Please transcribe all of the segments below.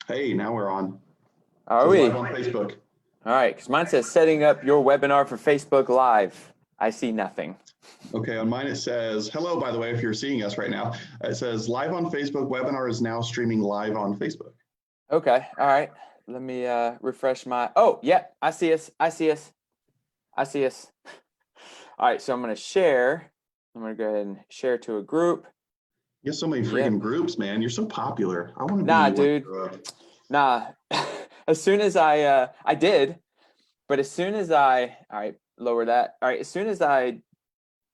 Hey, now we're on. Are Says we? live on Facebook. All right, because mine says setting up your webinar for Facebook Live. I see nothing. Okay, on mine it says, hello, by the way, if you're seeing us right now. It says live on Facebook, webinar is now streaming live on Facebook. Okay, all right. Let me refresh my, oh, yeah, I see us. I see us. I see us. All right, so I'm going to share. I'm going to go ahead and share to a group. You have so many freaking Yep. groups, man. You're so popular. I want to Nah, be like dude. Nah. As soon as I did, but as soon as all right, lower that. All right, as soon as I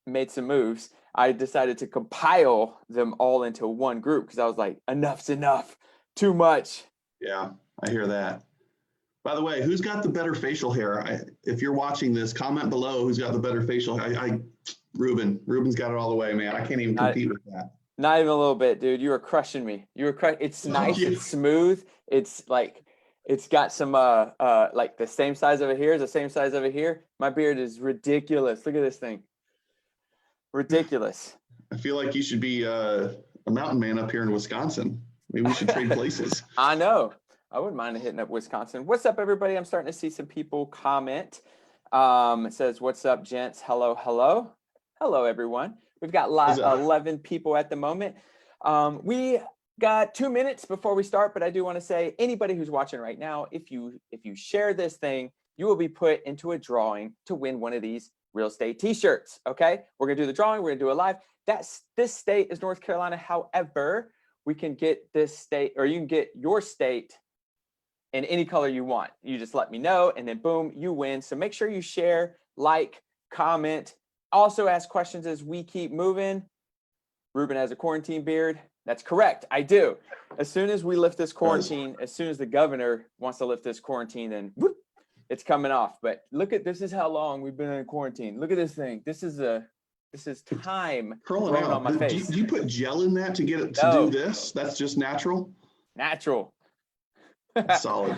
made some moves, I decided to compile them all into one group because I was like, enough's enough, too much. Yeah, I hear that. By the way, who's got the better facial hair? If you're watching this, comment below who's got the better facial hair. Ruben's got it all the way, man. I can't even Not, compete with that. not even a little bit, dude. You were crushing me. It's Oh, nice. yeah. It's smooth. It's like, it's got some like the same size over here is the same size over here. My beard is ridiculous. Look at this thing. Ridiculous. I feel like you should be a mountain man up here in Wisconsin. Maybe we should trade places. I know. I wouldn't mind hitting up Wisconsin. What's up, everybody? I'm starting to see some people comment. It says, what's up, gents? Hello, hello. Hello, everyone. We've got 11 people at the moment. We got 2 minutes before we start, but I do want to say, anybody who's watching right now, if you share this thing, you will be put into a drawing to win one of these real estate t-shirts. Okay, we're gonna do the drawing. We're gonna do it live. This state is North Carolina. However, we can get this state, or you can get your state in any color you want. You just let me know, and then boom, you win. So make sure you share, like, comment, also ask questions as we keep moving. Ruben has a quarantine beard. That's correct, I do. As soon as we lift this quarantine, as soon as the governor wants to lift this quarantine, then whoop, it's coming off. But look at, this is how long we've been in quarantine. Look at this thing. This is time Curling on my out. face. Do you put gel in that to get it to do this? That's just natural? Natural. Solid.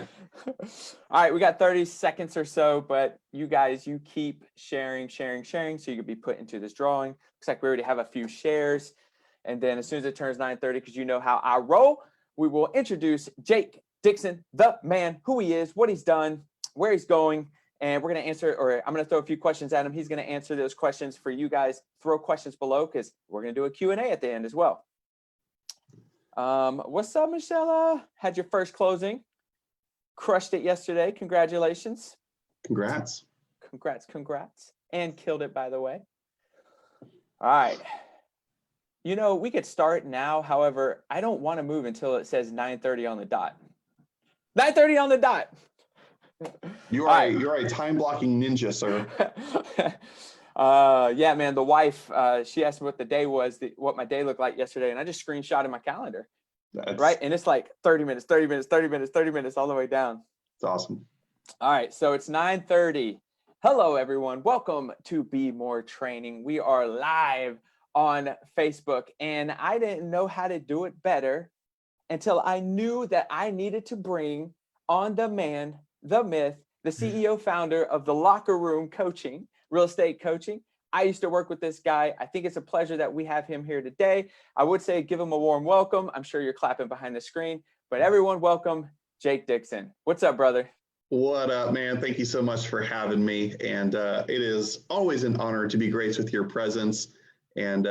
All right, we got 30 seconds or so, but you guys, you keep sharing, so you could be put into this drawing. Looks like we already have a few shares. And then as soon as it turns 9:30, because you know how I roll, we will introduce Jake Dixon, the man, who he is, what he's done, where he's going, and we're going to answer, or I'm going to throw a few questions at him. He's going to answer those questions for you guys. Throw questions below because we're going to do a Q&A at the end as well. What's up, Michelle? Had your first closing. Crushed it yesterday. Congratulations. Congrats. Congrats. And killed it, by the way. All right. You know, we could start now. However, I don't want to move until it says 9:30 on the dot. 9:30 on the dot. You're a time blocking ninja, sir. Yeah, man. The wife, she asked me what the day was, what my day looked like yesterday, and I just screenshotted my calendar. Right, and it's like 30 minutes, 30 minutes, 30 minutes, 30 minutes, all the way down. It's awesome. All right, so it's 9:30. Hello, everyone. Welcome to Be More Training. We are live on Facebook, and I didn't know how to do it better until I knew that I needed to bring on the man, the myth, the CEO founder of the Locker Room Coaching, real estate coaching. I used to work with this guy. I think it's a pleasure that we have him here today. I would say give him a warm welcome. I'm sure you're clapping behind the screen, but everyone welcome Jake Dixon. What's up, brother? What up, man? Thank you so much for having me. And it is always an honor to be graced with your presence. And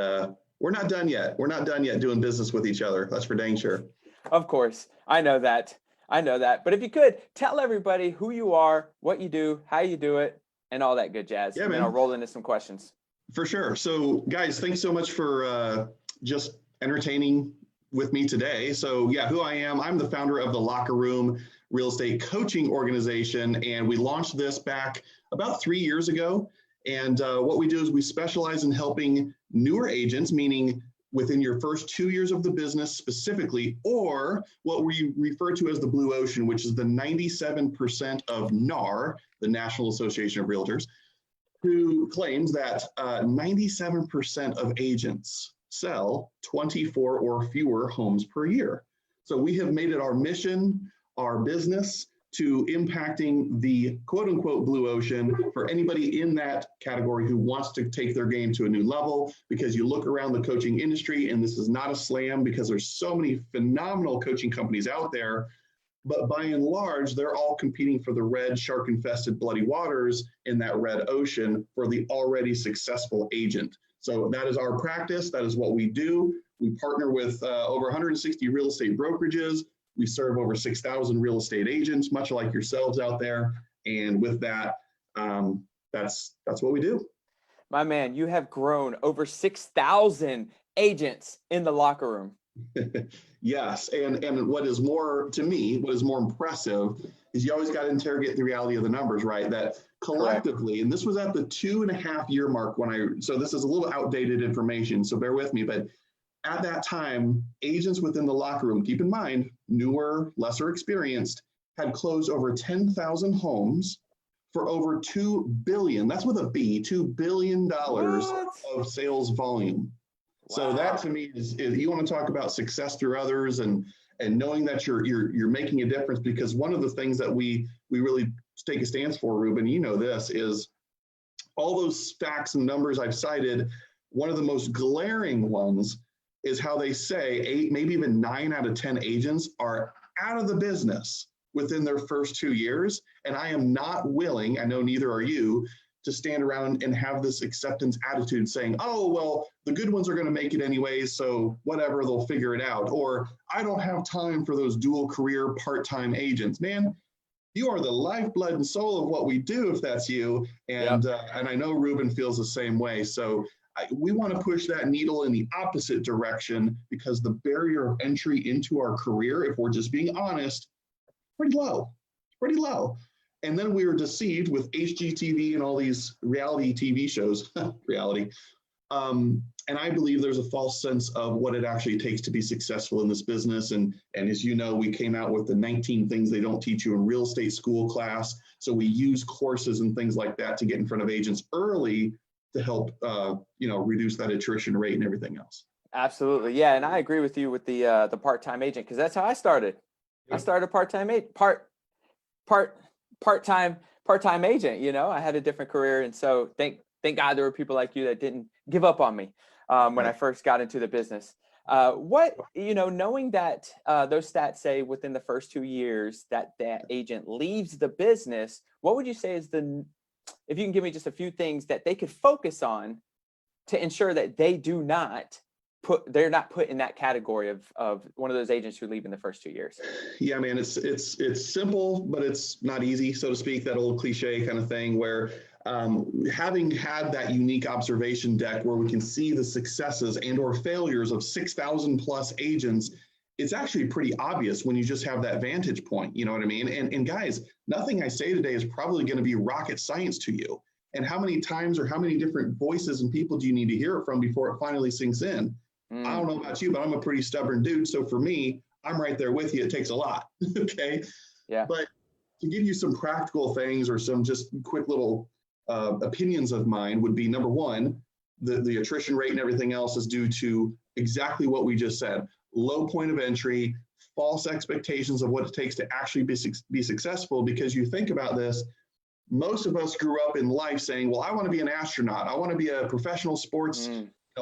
we're not done yet. We're not done yet doing business with each other. That's for dang sure. Of course. I know that. But if you could, tell everybody who you are, what you do, how you do it, and all that good jazz. Yeah, and then I'll roll into some questions. For sure. So guys, thanks so much for just entertaining with me today. So yeah, who I am, I'm the founder of the Locker Room Real Estate Coaching Organization. And we launched this back about 3 years ago. And what we do is we specialize in helping newer agents, meaning within your first 2 years of the business specifically, or what we refer to as the blue ocean, which is the 97% of NAR, the National Association of Realtors, who claims that 97% of agents sell 24 or fewer homes per year. So we have made it our mission, our business, to impacting the quote unquote blue ocean for anybody in that category who wants to take their game to a new level. Because you look around the coaching industry, and this is not a slam because there's so many phenomenal coaching companies out there, But by and large, they're all competing for the red shark-infested bloody waters in that red ocean for the already successful agent. So that is our practice. That is what we do. We partner with over 160 real estate brokerages. We serve over 6,000 real estate agents, much like yourselves out there. And with that, that's what we do. My man, you have grown over 6,000 agents in the locker room. Yes, and what is more, to me, what is more impressive is you always got to interrogate the reality of the numbers, right? That collectively, and this was at the 2.5 year mark so this is a little outdated information, so bear with me, but at that time, agents within the locker room, keep in mind, newer, lesser experienced, had closed over 10,000 homes for over $2 billion, that's with a B, $2 billion of sales volume. Wow. So that to me is you want to talk about success through others and knowing that you're making a difference, because one of the things that we really take a stance for, Ruben, you know this, is all those facts and numbers I've cited. One of the most glaring ones is how they say 8, maybe even 9 out of 10 agents are out of the business within their first 2 years. And I am not willing, I know neither are you, to stand around and have this acceptance attitude saying, oh, well, the good ones are going to make it anyways, so whatever, they'll figure it out. Or I don't have time for those dual career part-time agents. Man, you are the lifeblood and soul of what we do if that's you. And and I know Ruben feels the same way. So we want to push that needle in the opposite direction, because the barrier of entry into our career, if we're just being honest, pretty low. And then we were deceived with HGTV and all these reality TV shows, reality. And I believe there's a false sense of what it actually takes to be successful in this business. And as you know, we came out with the 19 things they don't teach you in real estate school class. So we use courses and things like that to get in front of agents early to help, reduce that attrition rate and everything else. Absolutely. Yeah. And I agree with you with the part-time agent, because that's how I started. Yep. I started part-time part-time agent. I had a different career. And so thank God there were people like you that didn't give up on me when I first got into the business. Knowing that those stats say within the first 2 years that agent leaves the business, what would you say is if you can give me just a few things that they could focus on to ensure that they're not put in that category of one of those agents who leave in the first 2 years? Yeah, man, it's simple, but it's not easy, so to speak, that old cliche kind of thing where having had that unique observation deck where we can see the successes and or failures of 6,000 plus agents, it's actually pretty obvious when you just have that vantage point, you know what I mean? And guys, nothing I say today is probably going to be rocket science to you. And how many times or how many different voices and people do you need to hear it from before it finally sinks in? I don't know about you, but I'm a pretty stubborn dude. So for me, I'm right there with you. It takes a lot. Okay. Yeah. But to give you some practical things or some just quick little opinions of mine would be, number one, the attrition rate and everything else is due to exactly what we just said. Low point of entry, false expectations of what it takes to actually be successful. Because you think about this, most of us grew up in life saying, well, I want to be an astronaut. I want to be a professional sports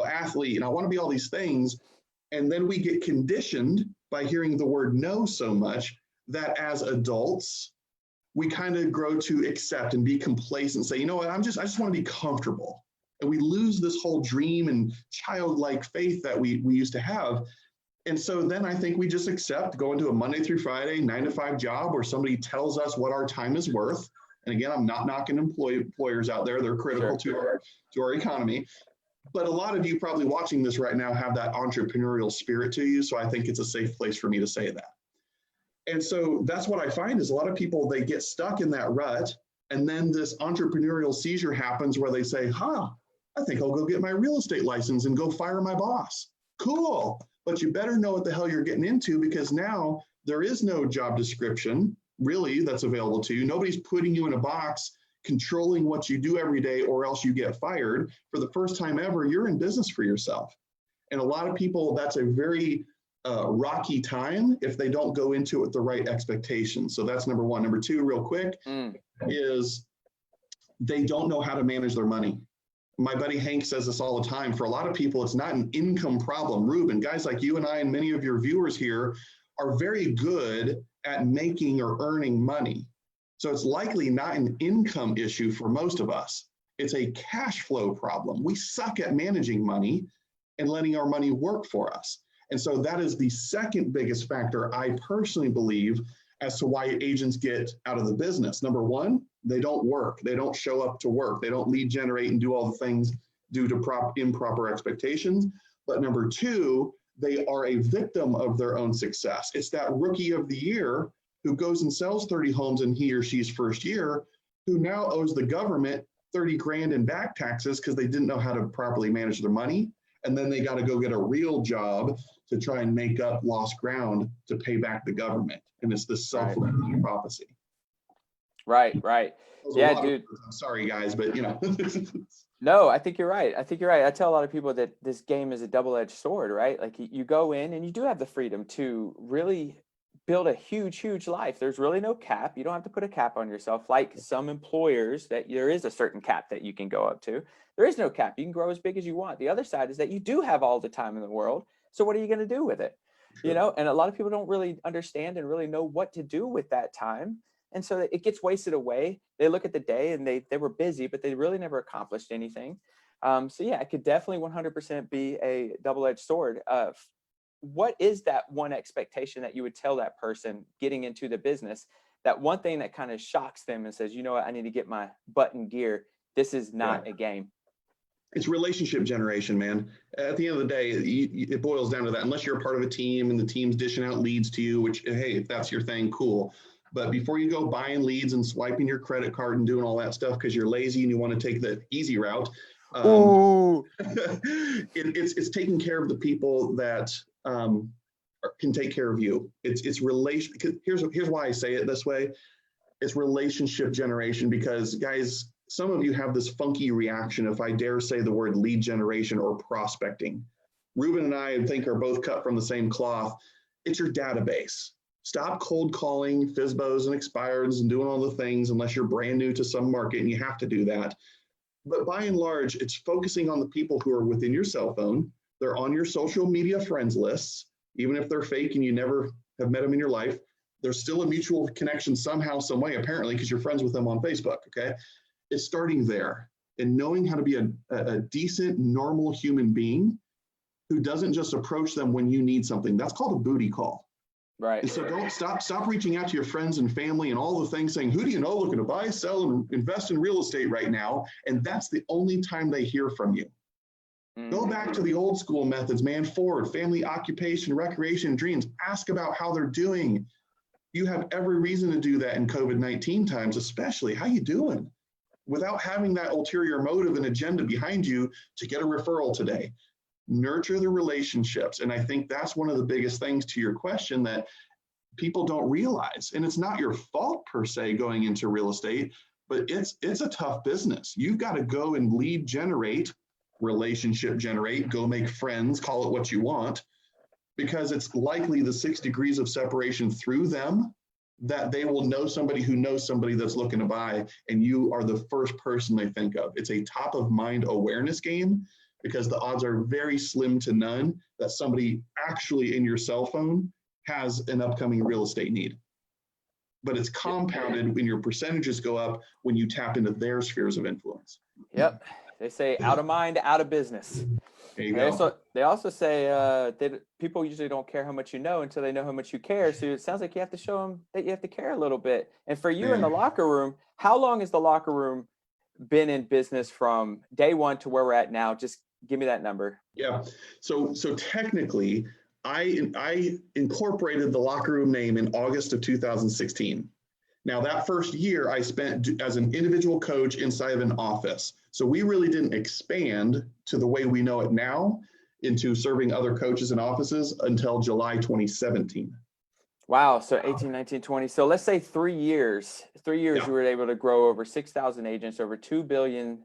athlete, and I want to be all these things. And then we get conditioned by hearing the word no so much that as adults, we kind of grow to accept and be complacent, say, you know what, I just want to be comfortable. And we lose this whole dream and childlike faith that we used to have. And so then I think we just accept going to a Monday through Friday, 9-to-5 job where somebody tells us what our time is worth. And again, I'm not knocking employers out there. They're critical to our economy. But a lot of you probably watching this right now have that entrepreneurial spirit to you. So I think it's a safe place for me to say that. And so that's what I find is a lot of people, they get stuck in that rut. And then this entrepreneurial seizure happens where they say, I think I'll go get my real estate license and go fire my boss. Cool. But you better know what the hell you're getting into, because now there is no job description really that's available to you. Nobody's putting you in a box, controlling what you do every day, or else you get fired. For the first time ever, you're in business for yourself. And a lot of people, that's a very rocky time if they don't go into it with the right expectations. So that's number one. Number two, real quick, is they don't know how to manage their money. My buddy Hank says this all the time. For a lot of people, it's not an income problem. Ruben, guys like you and I and many of your viewers here are very good at making or earning money. So it's likely not an income issue for most of us. It's a cash flow problem. We suck at managing money and letting our money work for us. And so that is the second biggest factor, I personally believe, as to why agents get out of the business. Number one, they don't work. They don't show up to work. They don't lead generate and do all the things due to improper expectations. But number two, they are a victim of their own success. It's that rookie of the year who goes and sells 30 homes in he or she's first year, who now owes the government 30 grand in back taxes because they didn't know how to properly manage their money. And then they got to go get a real job to try and make up lost ground to pay back the government. And it's this self-fulfilling prophecy. Right. Yeah, dude. I'm sorry, guys, but you know. No, I think you're right. I tell a lot of people that this game is a double-edged sword, right? Like you go in and you do have the freedom to really build a huge life. There's really no cap. You don't have to put a cap on yourself like some employers that there is a certain cap that you can go up to. There is no cap. You can grow as big as you want. The other side is that you do have all the time in the world. So what are you going to do with it? Sure. You know, and a lot of people don't really understand and really know what to do with that time. And so it gets wasted away. They look at the day and they were busy, but they really never accomplished anything. So yeah, it could definitely 100% be a double-edged sword. What is that one expectation that you would tell that person getting into the business? That one thing that kind of shocks them and says, you know what, I need to get my butt in gear. This is not a game. It's relationship generation, man. At the end of the day, it boils down to that. Unless you're a part of a team and the team's dishing out leads to you, which, hey, if that's your thing, cool. But before you go buying leads and swiping your credit card and doing all that stuff because you're lazy and you want to take the easy route, it's taking care of the people that can take care of you. It's relation. Here's why I say it this way. It's relationship generation because, guys, some of you have this funky reaction if I dare say the word lead generation or prospecting. Ruben and I think are both cut from the same cloth. It's your database. Stop cold calling FSBOs and expireds and doing all the things unless you're brand new to some market and you have to do that. But by and large, it's focusing on the people who are within your cell phone. They're on your social media friends lists, even if they're fake and you never have met them in your life. There's still a mutual connection somehow, some way, apparently, because you're friends with them on Facebook, okay? It's starting there and knowing how to be a decent, normal human being who doesn't just approach them when you need something. That's called a booty call. Right. And so don't stop reaching out to your friends and family and all the things saying, who do you know looking to buy, sell, and invest in real estate right now? And that's the only time they hear from you. Go back to the old school methods, man. Forward, family, occupation, recreation, dreams. Ask about how they're doing. You have every reason to do that in COVID-19 times, especially. How you doing? Without having that ulterior motive and agenda behind you to get a referral today. Nurture the relationships. And I think that's one of the biggest things to your question that people don't realize. And it's not your fault per se going into real estate, but it's a tough business. You've got to go and lead generate, relationship generate, go make friends, call it what you want, because it's likely the 6 degrees of separation through them that they will know somebody who knows somebody that's looking to buy, and you are the first person they think of. It's a top of mind awareness game because the odds are very slim to none that somebody actually in your cell phone has an upcoming real estate need. But it's compounded when your percentages go up when you tap into their spheres of influence. Yep. They say out of mind, out of business. There you go. They also say that people usually don't care how much you know until they know how much you care. So it sounds like you have to show them that you have to care a little bit. And for you in the locker room, how long has the locker room been in business from day one to where we're at now? Just give me that number. Yeah. So technically, I incorporated the locker room name in August of 2016. Now, that first year I spent as an individual coach inside of an office. So we really didn't expand to the way we know it now into serving other coaches in offices until July 2017. Wow. So 18, 19, 20. So let's say 3 years. 3 years, you were able to grow over 6,000 agents, over 2 billion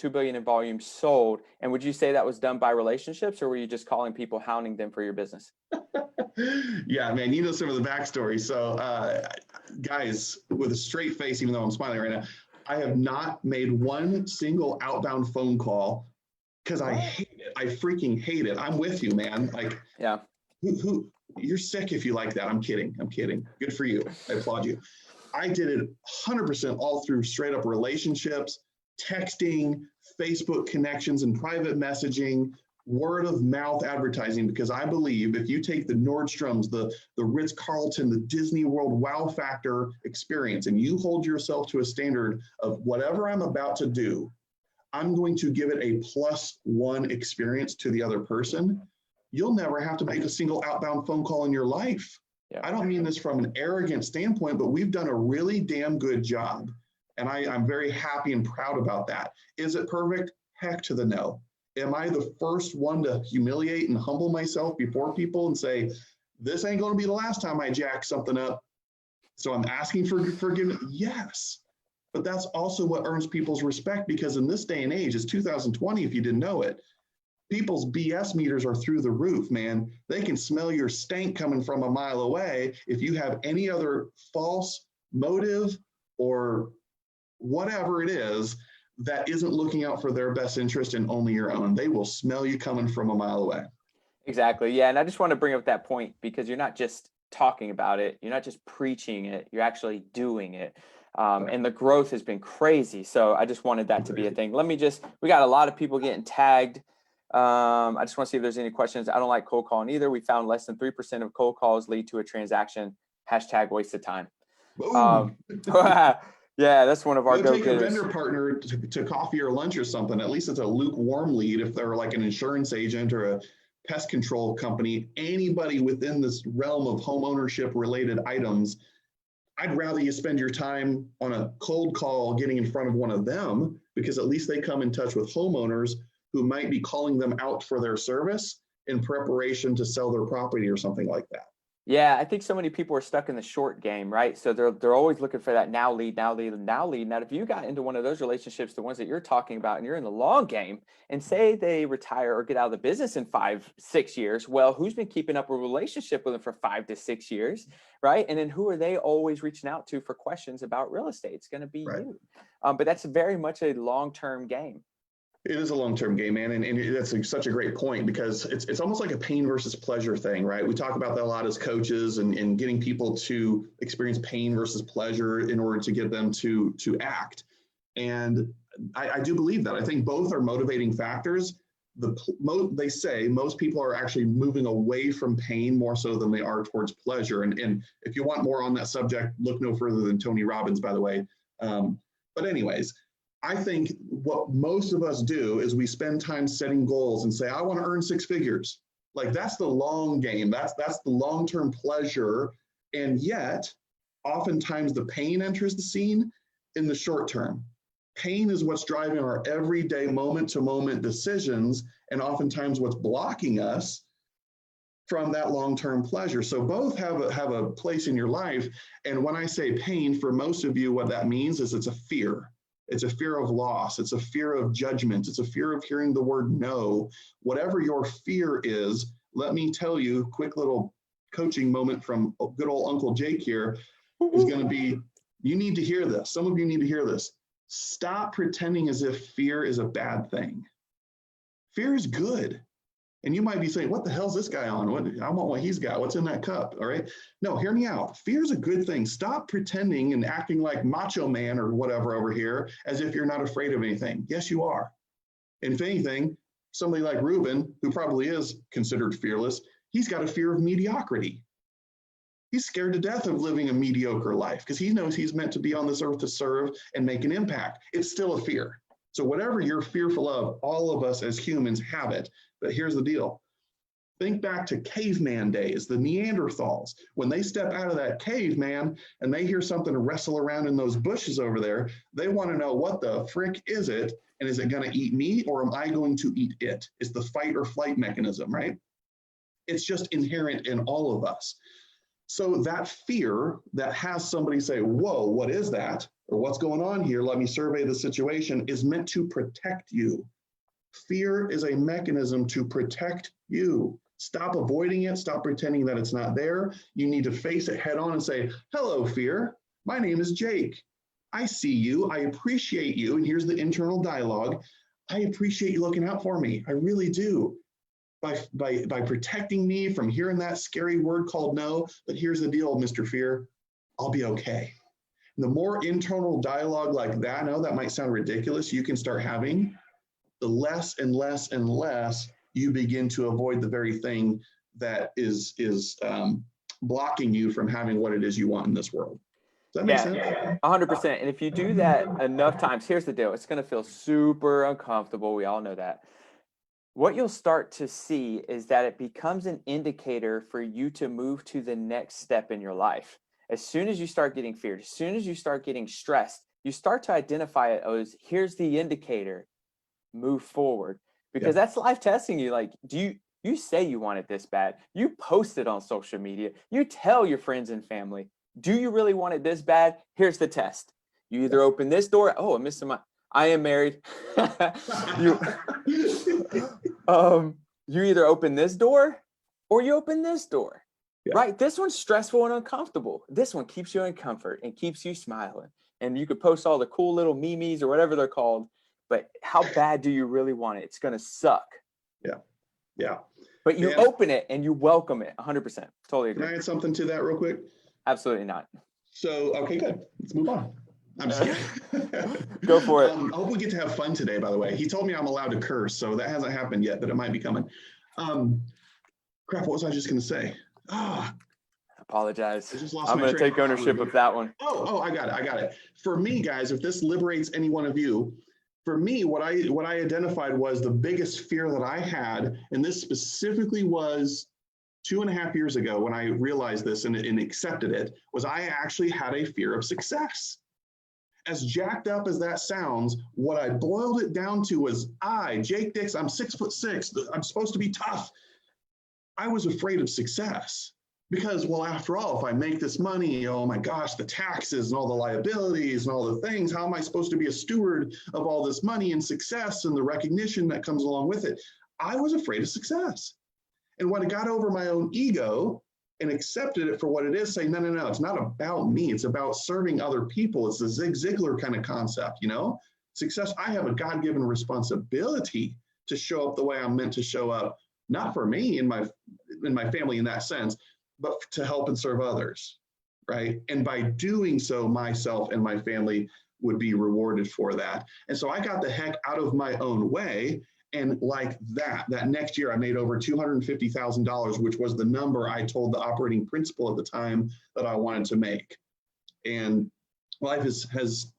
in volume sold. And would you say that was done by relationships, or were you just calling people, hounding them for your business? Yeah, man, you know some of the backstory. So guys, with a straight face, even though I'm smiling right now, I have not made one single outbound phone call because I hate it. I freaking hate it. I'm with you, man. Like, yeah. You're sick if you like that. I'm kidding. I'm kidding. Good for you. I applaud you. I did it 100% all through straight up relationships, texting, Facebook connections and private messaging, word of mouth advertising, because I believe if you take the Nordstroms, the Ritz-Carlton, the Disney World wow factor experience, and you hold yourself to a standard of whatever I'm about to do, I'm going to give it a +1 experience to the other person, you'll never have to make a single outbound phone call in your life. Yeah. I don't mean this from an arrogant standpoint, but we've done a really damn good job. And I'm very happy and proud about that. Is it perfect? Heck to the no. Am I the first one to humiliate and humble myself before people and say, this ain't going to be the last time I jack something up, so I'm asking for forgiveness? Yes. But that's also what earns people's respect, because in this day and age, it's 2020 if you didn't know it, people's BS meters are through the roof, man. They can smell your stank coming from a mile away. If you have any other false motive or whatever it is that isn't looking out for their best interest and only your own, they will smell you coming from a mile away. Exactly. Yeah. And I just want to bring up that point, because you're not just talking about it. You're not just preaching it. You're actually doing it. And the growth has been crazy. So I just wanted that to be a thing. We got a lot of people getting tagged. I just want to see if there's any questions. I don't like cold calling either. We found less than 3% of cold calls lead to a transaction. # waste of time. Yeah, that's one of our go-getters. Take a vendor partner to coffee or lunch or something. At least it's a lukewarm lead. If they're like an insurance agent or a pest control company, anybody within this realm of home ownership related items, I'd rather you spend your time on a cold call getting in front of one of them, because at least they come in touch with homeowners who might be calling them out for their service in preparation to sell their property or something like that. Yeah, I think so many people are stuck in the short game, right? So they're always looking for that now lead. Now, if you got into one of those relationships, the ones that you're talking about, and you're in the long game, and say they retire or get out of the business in 5-6 years, well, who's been keeping up a relationship with them for 5 to 6 years, right? And then who are they always reaching out to for questions about real estate? It's going to be you. But that's very much a long-term game. It is a long-term game, man. And that's such a great point, because it's almost like a pain versus pleasure thing, right? We talk about that a lot as coaches, and getting people to experience pain versus pleasure in order to get them to act. And I do believe that. I think both are motivating factors. They say most people are actually moving away from pain more so than they are towards pleasure. And if you want more on that subject, look no further than Tony Robbins, by the way. But anyways, I think what most of us do is we spend time setting goals and say, I want to earn 6 figures. Like, that's the long game. That's the long-term pleasure. And yet, oftentimes the pain enters the scene in the short term. Pain is what's driving our everyday moment-to-moment decisions, and oftentimes what's blocking us from that long-term pleasure. So both have a place in your life. And when I say pain, for most of you, what that means is it's a fear. It's a fear of loss. It's a fear of judgment. It's a fear of hearing the word no. Whatever your fear is, let me tell you, quick little coaching moment from good old Uncle Jake here is going to be, you need to hear this. Some of you need to hear this. Stop pretending as if fear is a bad thing. Fear is good. And you might be saying, what the hell's this guy on? I want what he's got. What's in that cup? All right. No, hear me out. Fear is a good thing. Stop pretending and acting like macho man or whatever over here as if you're not afraid of anything. Yes, you are. And if anything, somebody like Ruben, who probably is considered fearless, he's got a fear of mediocrity. He's scared to death of living a mediocre life because he knows he's meant to be on this earth to serve and make an impact. It's still a fear. So whatever you're fearful of, all of us as humans have it. But here's the deal. Think back to caveman days, the Neanderthals. When they step out of that cave, man, and they hear something wrestle around in those bushes over there, they want to know, what the frick is it? And is it going to eat me, or am I going to eat it? It's the fight or flight mechanism, right? It's just inherent in all of us. So that fear that has somebody say, whoa, what is that? Or what's going on here? Let me survey the situation, is meant to protect you. Fear is a mechanism to protect you. Stop avoiding it. Stop pretending that it's not there. You need to face it head on and say, hello, fear. My name is Jake. I see you. I appreciate you. And here's the internal dialogue. I appreciate you looking out for me. I really do. by protecting me from hearing that scary word called no. But here's the deal, Mr. Fear, I'll be okay. And the more internal dialogue like that, I know that might sound ridiculous, you can start having, the less and less and less you begin to avoid the very thing that is blocking you from having what it is you want in this world. Does that make sense? 100%. And if you do that enough times, here's the deal. It's going to feel super uncomfortable. We all know that. What you'll start to see is that it becomes an indicator for you to move to the next step in your life. As soon as you start getting feared, as soon as you start getting stressed, you start to identify it as, here's the indicator, move forward. Because that's life testing you. Like, you say you want it this bad. You post it on social media. You tell your friends and family. Do you really want it this bad? Here's the test. You either open this door. Oh, I'm missing I am married. you either open this door or you open this door, right? This one's stressful and uncomfortable. This one keeps you in comfort and keeps you smiling. And you could post all the cool little memes or whatever they're called. But how bad do you really want it? It's going to suck. Yeah. But you open it and you welcome it. 100%. Totally agree. Can I add something to that real quick? Absolutely not. So, okay, good. Let's move on. I'm just kidding. Go for it. I hope we get to have fun today, by the way. He told me I'm allowed to curse, so that hasn't happened yet, but it might be coming. Crap, what was I just going to say? Apologize. I just lost I'm going to take ownership of that one. Oh, I got it. For me, guys, if this liberates any one of you, for me, what I identified was the biggest fear that I had, and this specifically was 2.5 years ago when I realized this and accepted it, was I actually had a fear of success. As jacked up as that sounds, what I boiled it down to was Jake Dix, I'm 6'6", I'm supposed to be tough. I was afraid of success because, well, after all, if I make this money, oh my gosh, the taxes and all the liabilities and all the things, how am I supposed to be a steward of all this money and success and the recognition that comes along with it? I was afraid of success. And when I got over my own ego and accepted it for what it is, saying, no, it's not about me. It's about serving other people. It's the Zig Ziglar kind of concept, Success, I have a God-given responsibility to show up the way I'm meant to show up, not for me and my family in that sense, but to help and serve others, right? And by doing so, myself and my family would be rewarded for that. And so I got the heck out of my own way. And like that next year, I made over $250,000, which was the number I told the operating principal at the time that I wanted to make. And life has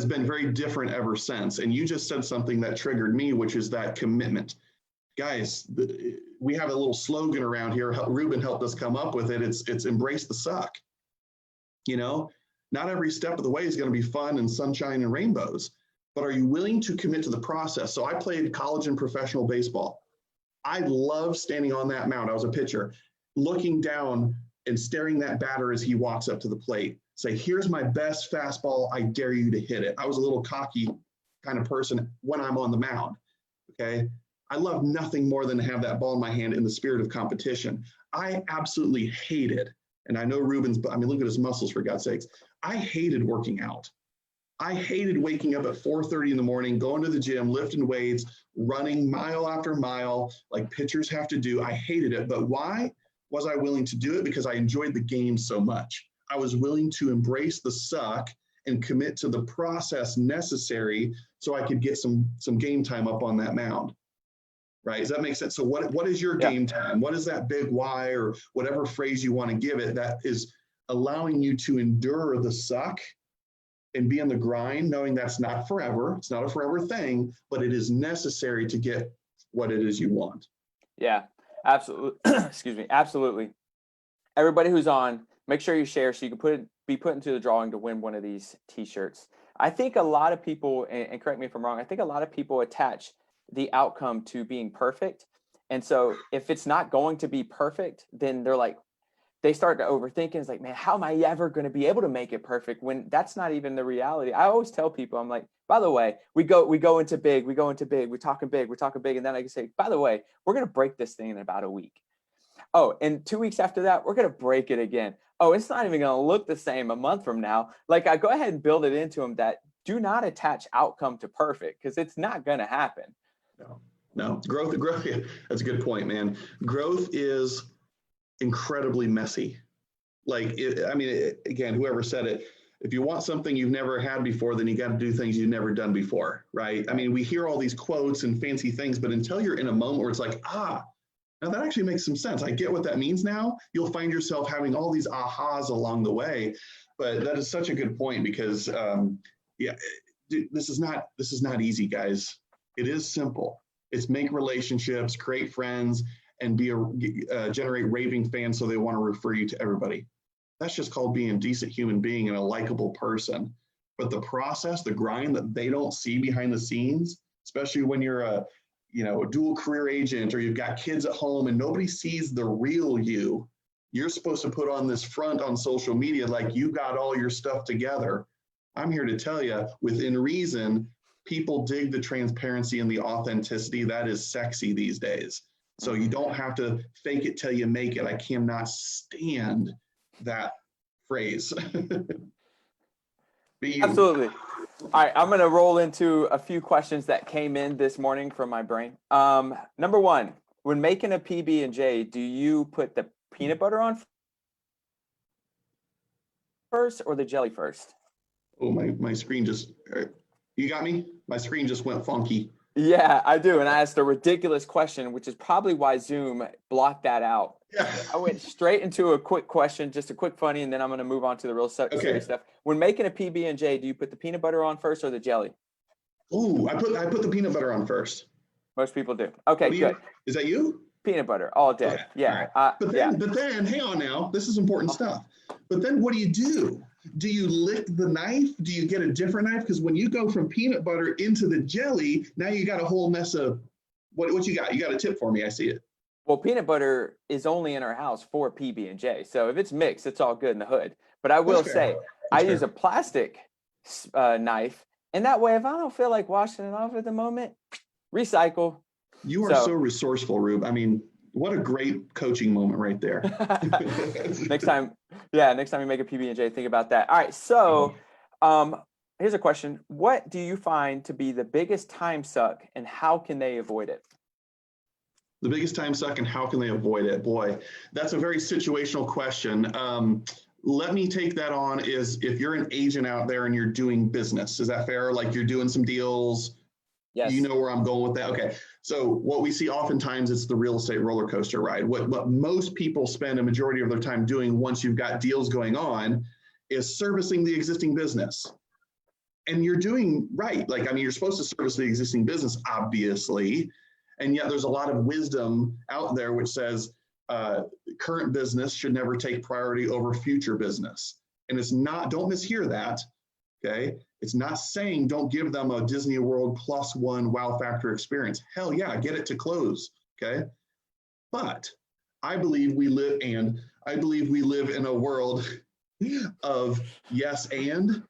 been very different ever since. And you just said something that triggered me, which is that commitment. Guys, we have a little slogan around here. Ruben helped us come up with it. It's embrace the suck. Not every step of the way is going to be fun and sunshine and rainbows. But are you willing to commit to the process? So I played college and professional baseball. I love standing on that mound. I was a pitcher, looking down and staring that batter as he walks up to the plate. Say, here's my best fastball. I dare you to hit it. I was a little cocky kind of person when I'm on the mound, okay? I love nothing more than to have that ball in my hand in the spirit of competition. I absolutely hated, and I know Ruben's, look at his muscles, for God's sakes. I hated working out. I hated waking up at 4:30 in the morning, going to the gym, lifting weights, running mile after mile, like pitchers have to do. I hated it. But why was I willing to do it? Because I enjoyed the game so much. I was willing to embrace the suck and commit to the process necessary so I could get some game time up on that mound. Right? Does that make sense? So what is your game time? What is that big why, or whatever phrase you want to give it, that is allowing you to endure the suck and be on the grind, knowing that's not forever. It's not a forever thing, but it is necessary to get what it is you want. Yeah, absolutely. Excuse me. Absolutely. Everybody who's on, make sure you share so you can be put into the drawing to win one of these t-shirts. I think a lot of people, and correct me if I'm wrong, I think a lot of people attach the outcome to being perfect. And so if it's not going to be perfect, then they start to overthink, and it's like, man, how am I ever going to be able to make it perfect when that's not even the reality? I always tell people, I'm like, by the way, we go into big, we're talking big. And then I can say, by the way, we're going to break this thing in about a week. Oh, and 2 weeks after that, we're going to break it again. Oh, it's not even going to look the same a month from now. Like, I go ahead and build it into them that do not attach outcome to perfect, because it's not going to happen. No. No, growth. Yeah, that's a good point, man. Growth is incredibly messy. Again, whoever said it, if you want something you've never had before, then you got to do things you've never done before, right? I mean, we hear all these quotes and fancy things, but until you're in a moment where it's like, now that actually makes some sense. I get what that means now. You'll find yourself having all these ahas along the way. But that is such a good point because, this is not easy, guys. It is simple. It's make relationships, create friends, and generate raving fans so they want to refer you to everybody. That's just called being a decent human being and a likable person. But the process, the grind that they don't see behind the scenes, especially when you're a dual career agent or you've got kids at home and nobody sees the real you, you're supposed to put on this front on social media like you got all your stuff together. I'm here to tell you, within reason, people dig the transparency and the authenticity. That is sexy these days. So you don't have to fake it till you make it. I cannot stand that phrase. Absolutely. All right, I'm going to roll into a few questions that came in this morning from my brain. Number one, when making a PB&J, do you put the peanut butter on first or the jelly first? Oh, my screen just, you got me? My screen just went funky. Yeah, I do. And I asked a ridiculous question, which is probably why Zoom blocked that out. Yeah. I went straight into a quick question, just a quick funny, and then I'm going to move on to the real serious stuff. When making a PB&J, do you put the peanut butter on first or the jelly? Ooh, I put the peanut butter on first. Most people do. Okay, good. Is that you? Peanut butter all day. Okay. Yeah. Right. But then, hang on now. This is important stuff. But then what do? Do you lick the knife? Do you get a different knife? Because when you go from peanut butter into the jelly, now you got a whole mess of what you got? You got a tip for me? I see it. Well, peanut butter is only in our house for PB&J. So if it's mixed, it's all good in the hood. But I will say, I use a plastic knife. And that way, if I don't feel like washing it off at the moment, recycle. You are so resourceful, Rube. I mean, what a great coaching moment right there. Next time you make a PB&J, think about that. All right, so here's a question. What do you find to be the biggest time suck and how can they avoid it? The biggest time suck and how can they avoid it? Boy, that's a very situational question. Let me take that on is if you're an agent out there and you're doing business, is that fair? Like you're doing some deals. Yes. You know where I'm going with that? Okay. So what we see oftentimes, it's the real estate roller coaster ride. What most people spend a majority of their time doing once you've got deals going on is servicing the existing business. And you're doing right. You're supposed to service the existing business, obviously. And yet there's a lot of wisdom out there which says current business should never take priority over future business. And it's not, don't mishear that, okay? It's not saying don't give them a Disney World +1 wow factor experience. Hell yeah, get it to close, okay? But I believe we live in a world of yes and,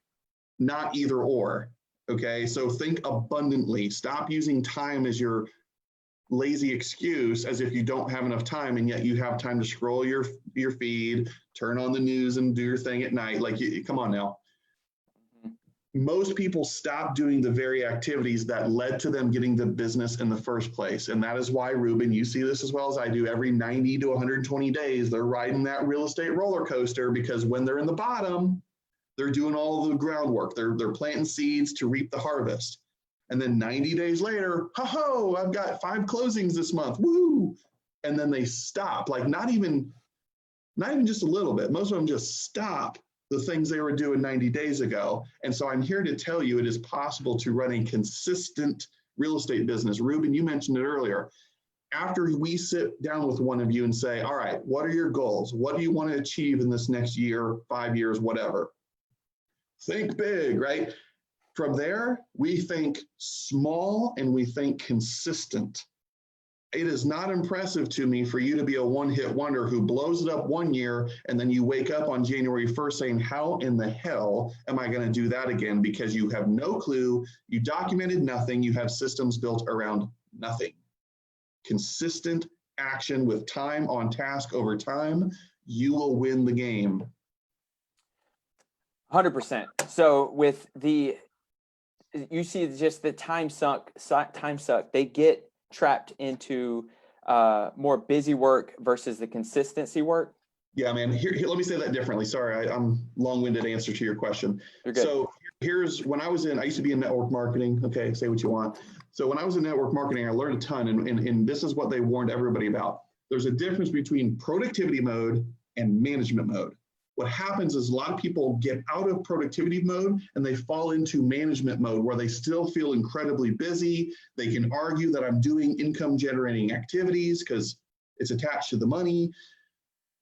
not either or, okay? So think abundantly. Stop using time as your lazy excuse as if you don't have enough time and yet you have time to scroll your feed, turn on the news and do your thing at night. Come on now. Most people stop doing the very activities that led to them getting the business in the first place. And that is why, Ruben, you see this as well as I do, every 90 to 120 days, they're riding that real estate roller coaster because when they're in the bottom, they're doing all the groundwork. They're planting seeds to reap the harvest. And then 90 days later, ho, I've got 5 closings this month, woo! And then they stop, not even just a little bit. Most of them just stop the things they were doing 90 days ago. And so I'm here to tell you it is possible to run a consistent real estate business. Ruben, you mentioned it earlier. After we sit down with one of you and say, all right, what are your goals? What do you want to achieve in this next year, 5 years, whatever? Think big, right? From there, we think small and we think consistent. It is not impressive to me for you to be a one-hit wonder who blows it up one year and then you wake up on January 1st saying, how in the hell am I going to do that again? Because you have no clue, you documented nothing, you have systems built around nothing. Consistent action with time on task over time, you will win the game. 100%. So with you see just the time suck, they get trapped into more busy work versus the consistency work? Yeah, man. Here, let me say that differently. Sorry, I'm long-winded answer to your question. You're good. So here's when I used to be in network marketing. Okay, say what you want. So when I was in network marketing, I learned a ton, and this is what they warned everybody about. There's a difference between productivity mode and management mode. What happens is a lot of people get out of productivity mode and they fall into management mode where they still feel incredibly busy. They can argue that I'm doing income generating activities because it's attached to the money.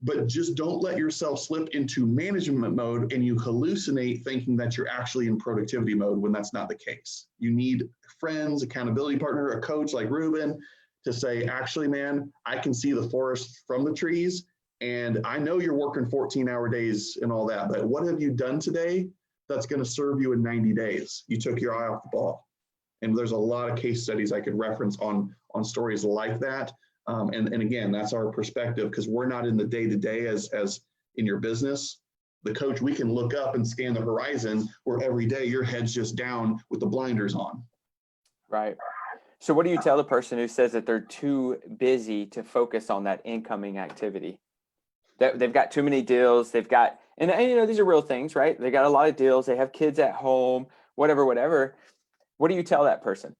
But just don't let yourself slip into management mode and you hallucinate thinking that you're actually in productivity mode when that's not the case. You need friends, accountability partner, a coach like Ruben to say, actually, man, I can see the forest from the trees. And I know you're working 14-hour days and all that, but what have you done today that's going to serve you in 90 days? You took your eye off the ball. And there's a lot of case studies I could reference on stories like that. And again, that's our perspective because we're not in the day-to-day as in your business. The coach, we can look up and scan the horizon where every day your head's just down with the blinders on. Right. So what do you tell the person who says that they're too busy to focus on that incoming activity? That they've got too many deals, they've got, and you know, these are real things, right? They got a lot of deals, they have kids at home, whatever. What do you tell that person?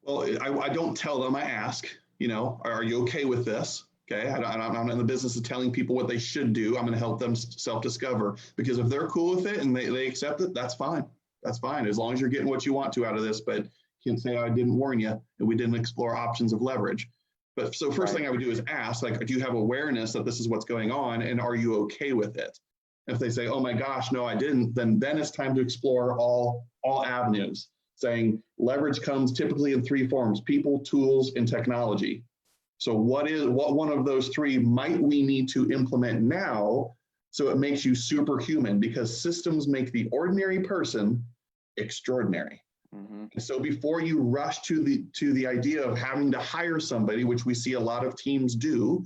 Well, I don't tell them, I ask, you know, are you okay with this? Okay, I'm not in the business of telling people what they should do. I'm going to help them self-discover because if they're cool with it and they accept it, that's fine. That's fine as long as you're getting what you want to out of this. But you can say, I didn't warn you and we didn't explore options of leverage. But so first thing I would do is ask, like, do you have awareness that this is what's going on and are you okay with it? If they say, oh my gosh, no, I didn't, then it's time to explore all avenues. Saying leverage comes typically in three forms: people, tools, and technology. So what one of those three might we need to implement now so it makes you superhuman? Because systems make the ordinary person extraordinary. Mm-hmm. And so before you rush to the idea of having to hire somebody, which we see a lot of teams do,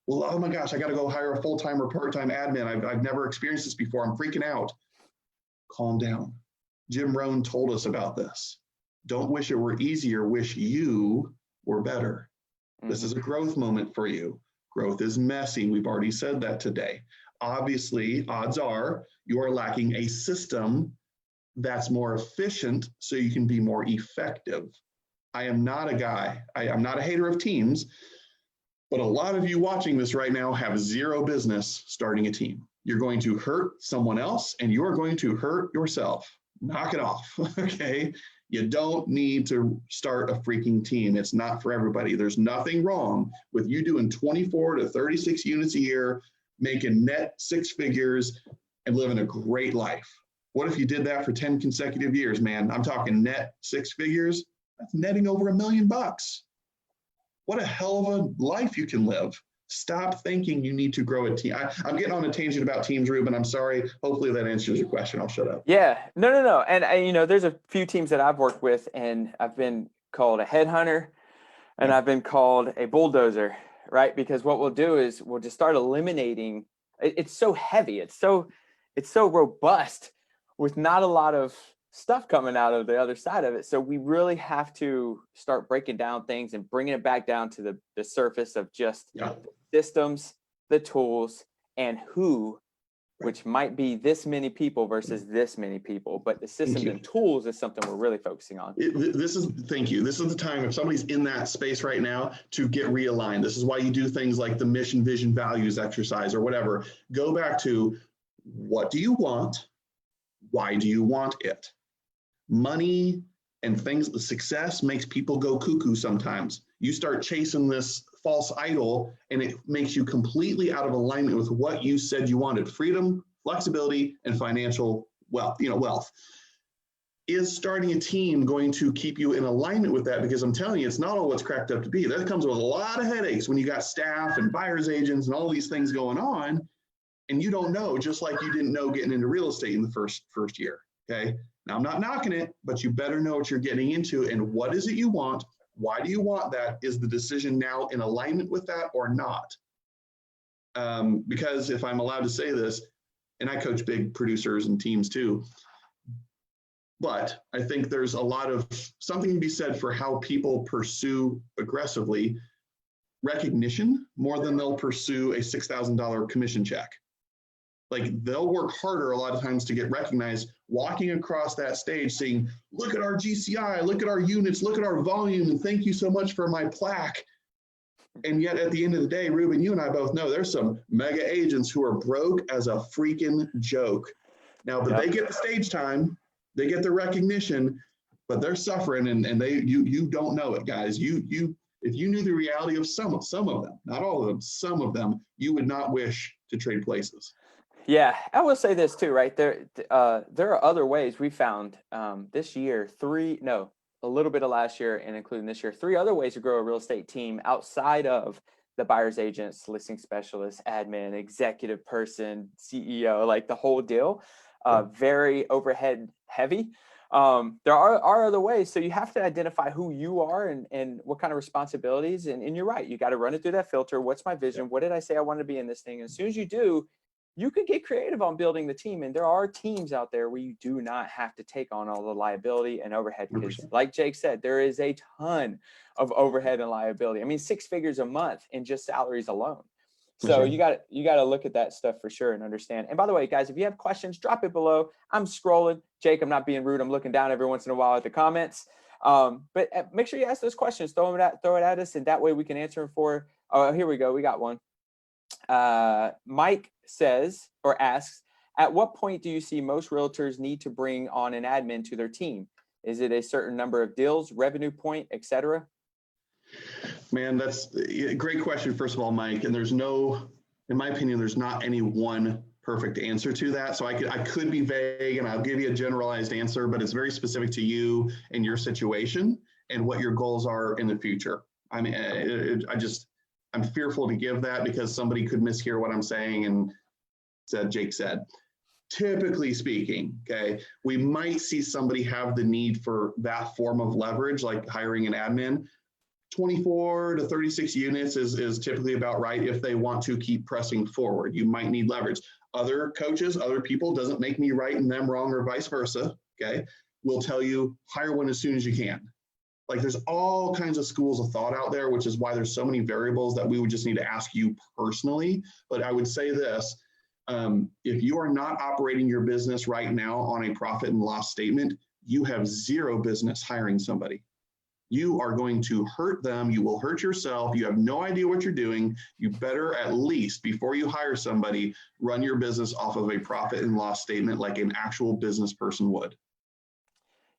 well, oh my gosh, I got to go hire a full-time or part-time admin. I've never experienced this before. I'm freaking out. Calm down. Jim Rohn told us about this. Don't wish it were easier, wish you were better. Mm-hmm. This is a growth moment for you. Growth is messy. We've already said that today. Obviously, odds are you are lacking a system that's more efficient so you can be more effective. I am not a guy, I'm not a hater of teams, but a lot of you watching this right now have zero business starting a team. You're going to hurt someone else and you're going to hurt yourself. Knock it off, okay? You don't need to start a freaking team. It's not for everybody. There's nothing wrong with you doing 24 to 36 units a year, making net 6 figures and living a great life. What if you did that for 10 consecutive years, man? I'm talking net 6 figures. That's netting over $1 million. What a hell of a life you can live. Stop thinking you need to grow a team. I'm getting on a tangent about teams, Ruben. I'm sorry. Hopefully that answers your question. I'll shut up. Yeah, no. And you know, there's a few teams that I've worked with and I've been called a headhunter and I've been called a bulldozer, right? Because what we'll do is we'll just start eliminating. It's so heavy. It's so robust with not a lot of stuff coming out of the other side of it. So we really have to start breaking down things and bringing it back down to the surface of just systems, the tools, and who, which might be this many people versus this many people. But the systems and tools is something we're really focusing on. Thank you. This is the time if somebody's in that space right now to get realigned. This is why you do things like the mission, vision, values exercise or whatever. Go back to what do you want? Why do you want it? Money and things, the success makes people go cuckoo sometimes. You start chasing this false idol and it makes you completely out of alignment with what you said you wanted: freedom, flexibility, and financial wealth. Is starting a team going to keep you in alignment with that? Because I'm telling you, it's not all what's cracked up to be. That comes with a lot of headaches when you got staff and buyer's agents and all these things going on. And you don't know, just like you didn't know getting into real estate in the first year, okay? Now, I'm not knocking it, but you better know what you're getting into and what is it you want? Why do you want that? Is the decision now in alignment with that or not? Because if I'm allowed to say this, and I coach big producers and teams too, But I think there's a lot of something to be said for how people pursue aggressively recognition more than they'll pursue a $6,000 commission check. Like they'll work harder a lot of times to get recognized, walking across that stage saying, look at our GCI, look at our units, look at our volume, and thank you so much for my plaque. And yet at the end of the day, Ruben, you and I both know there's some mega agents who are broke as a freaking joke. Now, but they get the stage time, they get the recognition, but they're suffering, and you don't know it, guys. If you knew the reality of some of them, not all of them, some of them, you would not wish to trade places. Yeah, I will say this too, right? There are other ways we found this year, a little bit of last year and including this year, 3 other ways to grow a real estate team outside of the buyer's agents, listing specialist, admin, executive person, CEO, like the whole deal. Very overhead heavy. There are other ways. So you have to identify who you are and what kind of responsibilities. And you're right. You got to run it through that filter. What's my vision? What did I say I wanted to be in this thing? And as soon as you do, you can get creative on building the team. And there are teams out there where you do not have to take on all the liability and overhead. Because like Jake said, there is a ton of overhead and liability. I mean, 6 figures a month in just salaries alone. So you got to look at that stuff for sure and understand. And by the way, guys, if you have questions, drop it below. I'm scrolling. Jake, I'm not being rude. I'm looking down every once in a while at the comments. But make sure you ask those questions. Throw it at us, and that way we can answer them for. Oh, here we go. We got one. Mike says or asks, at what point do you see most realtors need to bring on an admin to their team? Is it a certain number of deals, revenue point, etc.? Man, that's a great question, first of all, Mike. And there's no, in my opinion, there's not any one perfect answer to that. So I could be vague and I'll give you a generalized answer, but it's very specific to you and your situation and what your goals are in the future. I mean, I'm fearful to give that because somebody could mishear what I'm saying and said, Jake said. Typically speaking, okay, we might see somebody have the need for that form of leverage, like hiring an admin. 24 to 36 units is typically about right if they want to keep pressing forward. You might need leverage. Other coaches, other people, doesn't make me right and them wrong or vice versa, okay, will tell you hire one as soon as you can. Like there's all kinds of schools of thought out there, which is why there's so many variables that we would just need to ask you personally. But I would say this, if you are not operating your business right now on a profit and loss statement, you have zero business hiring somebody. You are going to hurt them. You will hurt yourself. You have no idea what you're doing. You better at least, before you hire somebody, run your business off of a profit and loss statement like an actual business person would.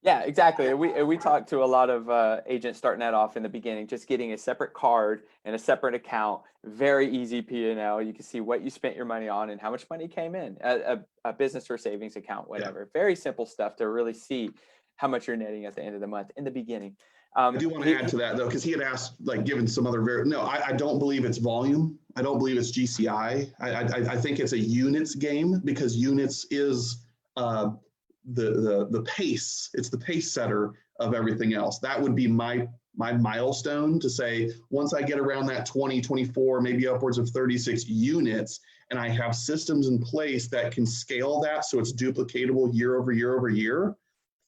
Yeah, exactly. We talked to a lot of agents starting that off in the beginning, just getting a separate card and a separate account, very easy P&L. You can see what you spent your money on and how much money came in, a business or savings account, whatever. Yeah. Very simple stuff to really see how much you're netting at the end of the month in the beginning. I do want to add to that though, because he had asked, like, given some other I don't believe it's volume. I don't believe it's GCI. I think it's a units game because units is the pace. It's the pace setter of everything else. That would be my milestone to say, once I get around that 20, 24, maybe upwards of 36 units, and I have systems in place that can scale that so it's duplicatable year over year over year,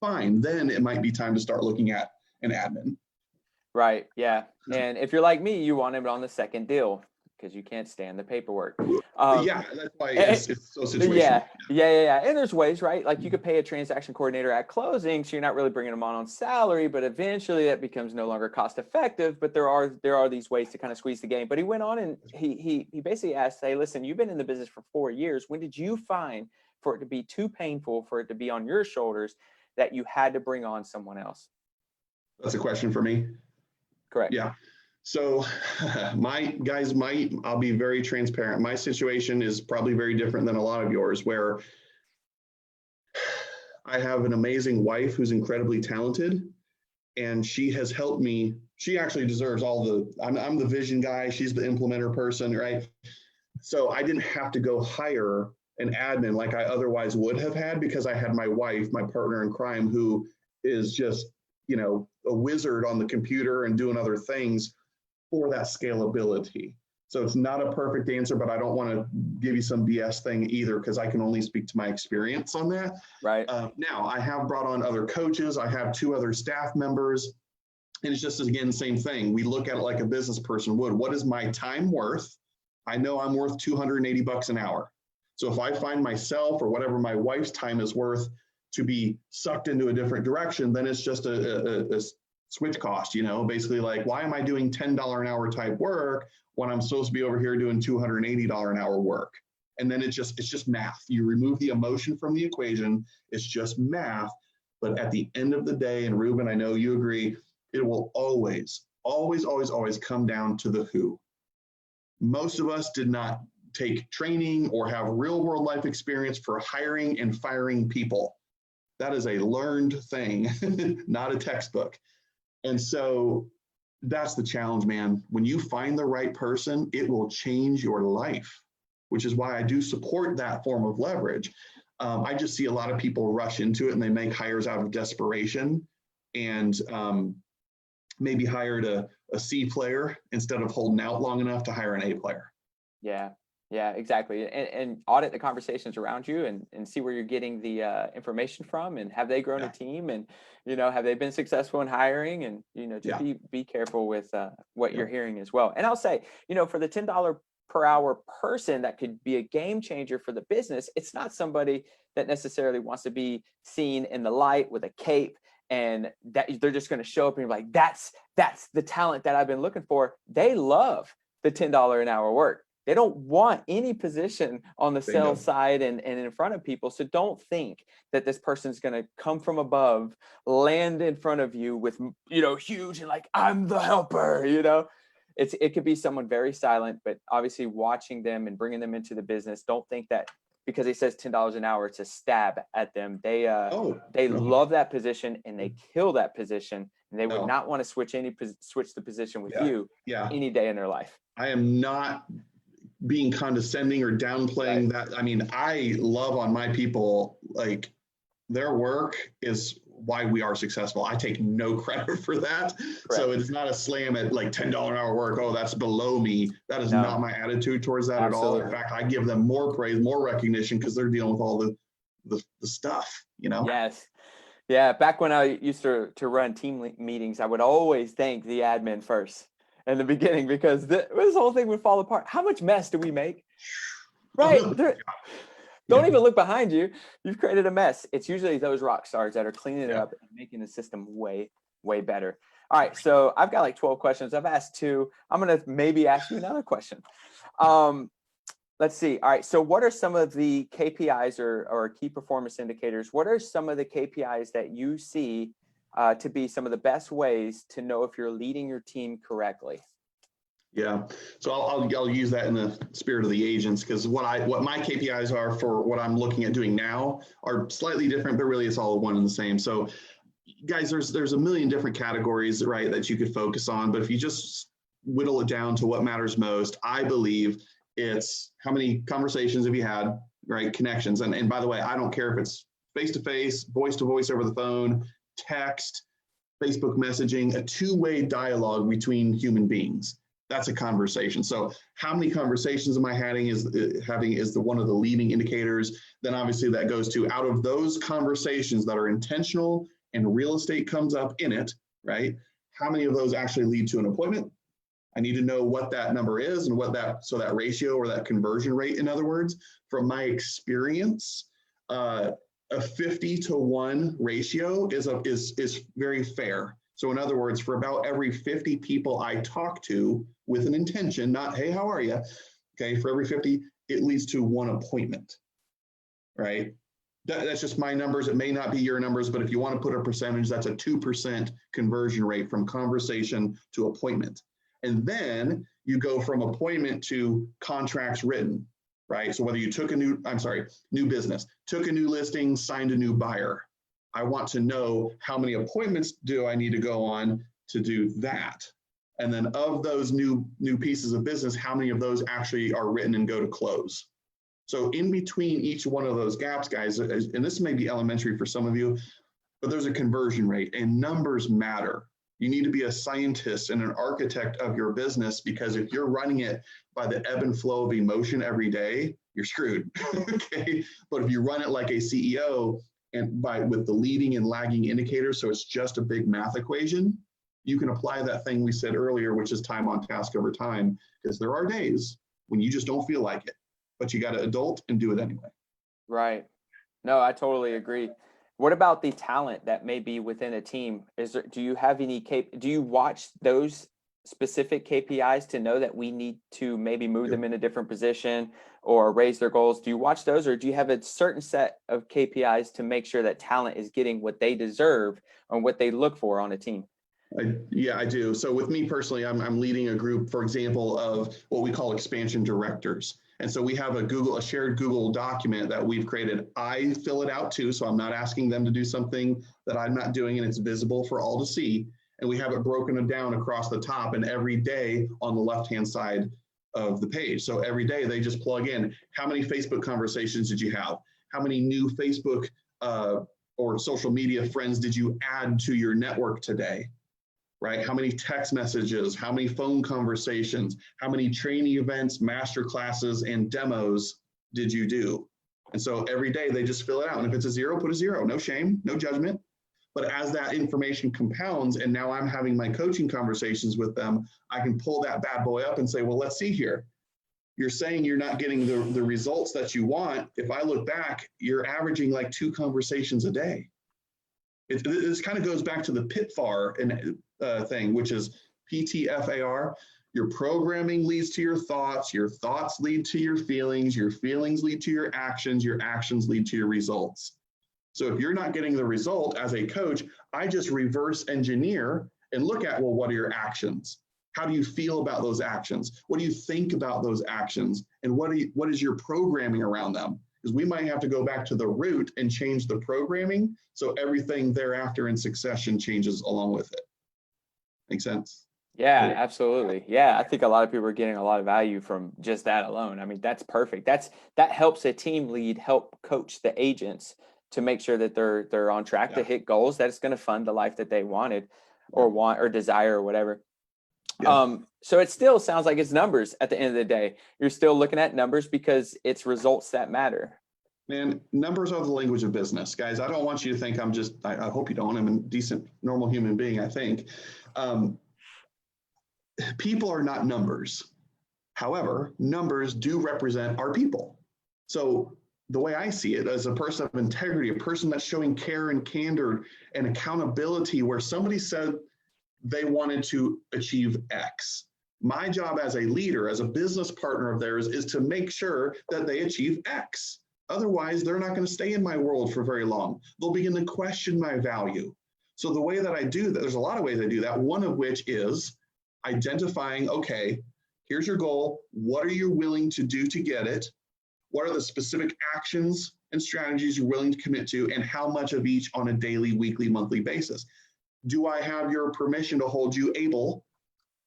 fine. Then it might be time to start looking at an admin. Right. Yeah. And if you're like me, you want it on the second deal because you can't stand the paperwork. Yeah, that's why it's so situational. Yeah. And there's ways, right? Like you could pay a transaction coordinator at closing, so you're not really bringing them on salary, but eventually that becomes no longer cost effective. But there are these ways to kind of squeeze the game. But he went on and he basically asked, hey, listen, you've been in the business for 4 years. When did you find for it to be too painful for it to be on your shoulders that you had to bring on someone else? That's a question for me. Correct. Yeah. So I'll be very transparent. My situation is probably very different than a lot of yours, where I have an amazing wife who's incredibly talented, and she has helped me. She actually deserves I'm the vision guy. She's the implementer person, right? So I didn't have to go hire an admin like I otherwise would have had because I had my wife, my partner in crime, who is just, a wizard on the computer and doing other things for that scalability. So it's not a perfect answer, but I don't want to give you some BS thing either, because I can only speak to my experience on that. Right. Now, I have brought on other coaches. I have 2 other staff members. And it's just, again, same thing. We look at it like a business person would. What is my time worth? I know I'm worth $280 an hour. So if I find myself or whatever my wife's time is worth to be sucked into a different direction, then it's just a switch cost, basically like, why am I doing $10 an hour type work when I'm supposed to be over here doing $280 an hour work? And then it's just math. You remove the emotion from the equation. It's just math. But at the end of the day, and Ruben, I know you agree, it will always, always, always, always come down to the who. Most of us did not take training or have real world life experience for hiring and firing people. That is a learned thing, not a textbook. And so that's the challenge, man. When you find the right person, it will change your life, which is why I do support that form of leverage. I just see a lot of people rush into it and they make hires out of desperation and maybe hired a C player instead of holding out long enough to hire an A player. Yeah, exactly. And audit the conversations around you and see where you're getting the information from, and have they grown a team, and, have they been successful in hiring, and, just be careful with what you're hearing as well. And I'll say, for the $10 per hour person that could be a game changer for the business, it's not somebody that necessarily wants to be seen in the light with a cape, and that they're just going to show up and be like, that's the talent that I've been looking for. They love the $10 an hour work. They don't want any position on the sales side and in front of people. So don't think that this person's going to come from above, land in front of you with, huge and like, I'm the helper, It could be someone very silent, but obviously watching them and bringing them into the business. Don't think that because he says $10 an hour, it's a stab at them. They love that position and they kill that position, and they would not want to switch the position with you any day in their life. I am not being condescending or downplaying that. I mean, I love on my people, like, their work is why we are successful. I take no credit for that. Correct. So it's not a slam at like $10 an hour work. Oh, that's below me. That is not my attitude towards that at all. In fact, I give them more praise, more recognition, because they're dealing with all the stuff, Yes. Yeah. Back when I used to run team meetings, I would always thank the admin first in the beginning, because this whole thing would fall apart. How much mess do we make? Right. Don't even look behind you. You've created a mess. It's usually those rock stars that are cleaning it up and making the system way, way better. All right. So I've got like 12 questions. I've asked 2. I'm going to maybe ask you another question. Let's see. All right. So what are some of the KPIs or key performance indicators? What are some of the KPIs that you see to be some of the best ways to know if you're leading your team correctly? Yeah, so I'll use that in the spirit of the agents, because what my KPIs are for what I'm looking at doing now are slightly different, but really it's all one and the same. So guys, there's a million different categories, right, that you could focus on, but if you just whittle it down to what matters most, I believe it's how many conversations have you had, right, connections. And by the way, I don't care if it's face-to-face, voice-to-voice over the phone, text, Facebook messaging, a two-way dialogue between human beings. That's a conversation. So how many conversations am I having is one of the leading indicators. Then obviously that goes to, out of those conversations that are intentional and real estate comes up in it, right? How many of those actually lead to an appointment? I need to know what that number is and so that ratio or that conversion rate, in other words, from my experience, a 50-to-1 ratio is very fair. So in other words, for about every 50 people I talk to with an intention, not, hey, how are you? Okay, for every 50, it leads to 1 appointment, right? That's just my numbers. It may not be your numbers, but if you want to put a percentage, that's a 2% conversion rate from conversation to appointment. And then you go from appointment to contracts written, right? So whether you took new business, took a new listing, signed a new buyer, I want to know how many appointments do I need to go on to do that. And then of those new pieces of business, how many of those actually are written and go to close? So in between each one of those gaps, guys, and this may be elementary for some of you, but there's a conversion rate, and numbers matter. You need to be a scientist and an architect of your business, because if you're running it by the ebb and flow of emotion every day, you're screwed. Okay. But if you run it like a CEO and with the leading and lagging indicators, so it's just a big math equation, you can apply that thing we said earlier, which is time on task over time, because there are days when you just don't feel like it, but you got to adult and do it anyway. Right. No, I totally agree. What about the talent that may be within a team? Do you have any do you watch those specific KPIs to know that we need to maybe move them in a different position or raise their goals? Do you watch those, or do you have a certain set of KPIs to make sure that talent is getting what they deserve or what they look for on a team? Yeah, I do. So with me personally, I'm leading a group, for example, of what we call expansion directors. And so we have a shared Google document that we've created. I fill it out too, so I'm not asking them to do something that I'm not doing, and it's visible for all to see. And we have it broken down across the top and every day on the left-hand side of the page. So every day they just plug in, how many Facebook conversations did you have? How many new Facebook or social media friends did you add to your network today? Right? How many text messages, how many phone conversations, how many training events, master classes, and demos did you do? And so every day they just fill it out. And if it's a 0, put a 0, no shame, no judgment. But as that information compounds, and now I'm having my coaching conversations with them, I can pull that bad boy up and say, well, let's see here. You're saying you're not getting the results that you want. If I look back, you're averaging like 2 conversations a day. This kind of goes back to the PITFAR thing, which is PTFAR. Your programming leads to your thoughts lead to your feelings lead to your actions lead to your results. So if you're not getting the result as a coach, I just reverse engineer and look at, well, what are your actions? How do you feel about those actions? What do you think about those actions? And what is your programming around them? Because we might have to go back to the root and change the programming, so everything thereafter in succession changes along with it. Make sense? Yeah, absolutely. Yeah, I think a lot of people are getting a lot of value from just that alone. I mean, that's perfect. That helps a team lead help coach the agents to make sure that they're on track to hit goals that it's going to fund the life that they wanted or want or desire or whatever. Yeah. So it still sounds like it's numbers at the end of the day. You're still looking at numbers because it's results that matter. Man, numbers are the language of business, guys. I don't want you to think I hope you don't. I'm a decent, normal human being, I think. People are not numbers. However, numbers do represent our people. So the way I see it, as a person of integrity, a person that's showing care and candor and accountability, where somebody said they wanted to achieve X. My job as a leader, as a business partner of theirs, is to make sure that they achieve X. Otherwise, they're not going to stay in my world for very long. They'll begin to question my value. So the way that I do that, there's a lot of ways I do that, one of which is identifying, okay, here's your goal. What are you willing to do to get it? What are the specific actions and strategies you're willing to commit to, and how much of each on a daily, weekly, monthly basis? Do I have your permission to hold you able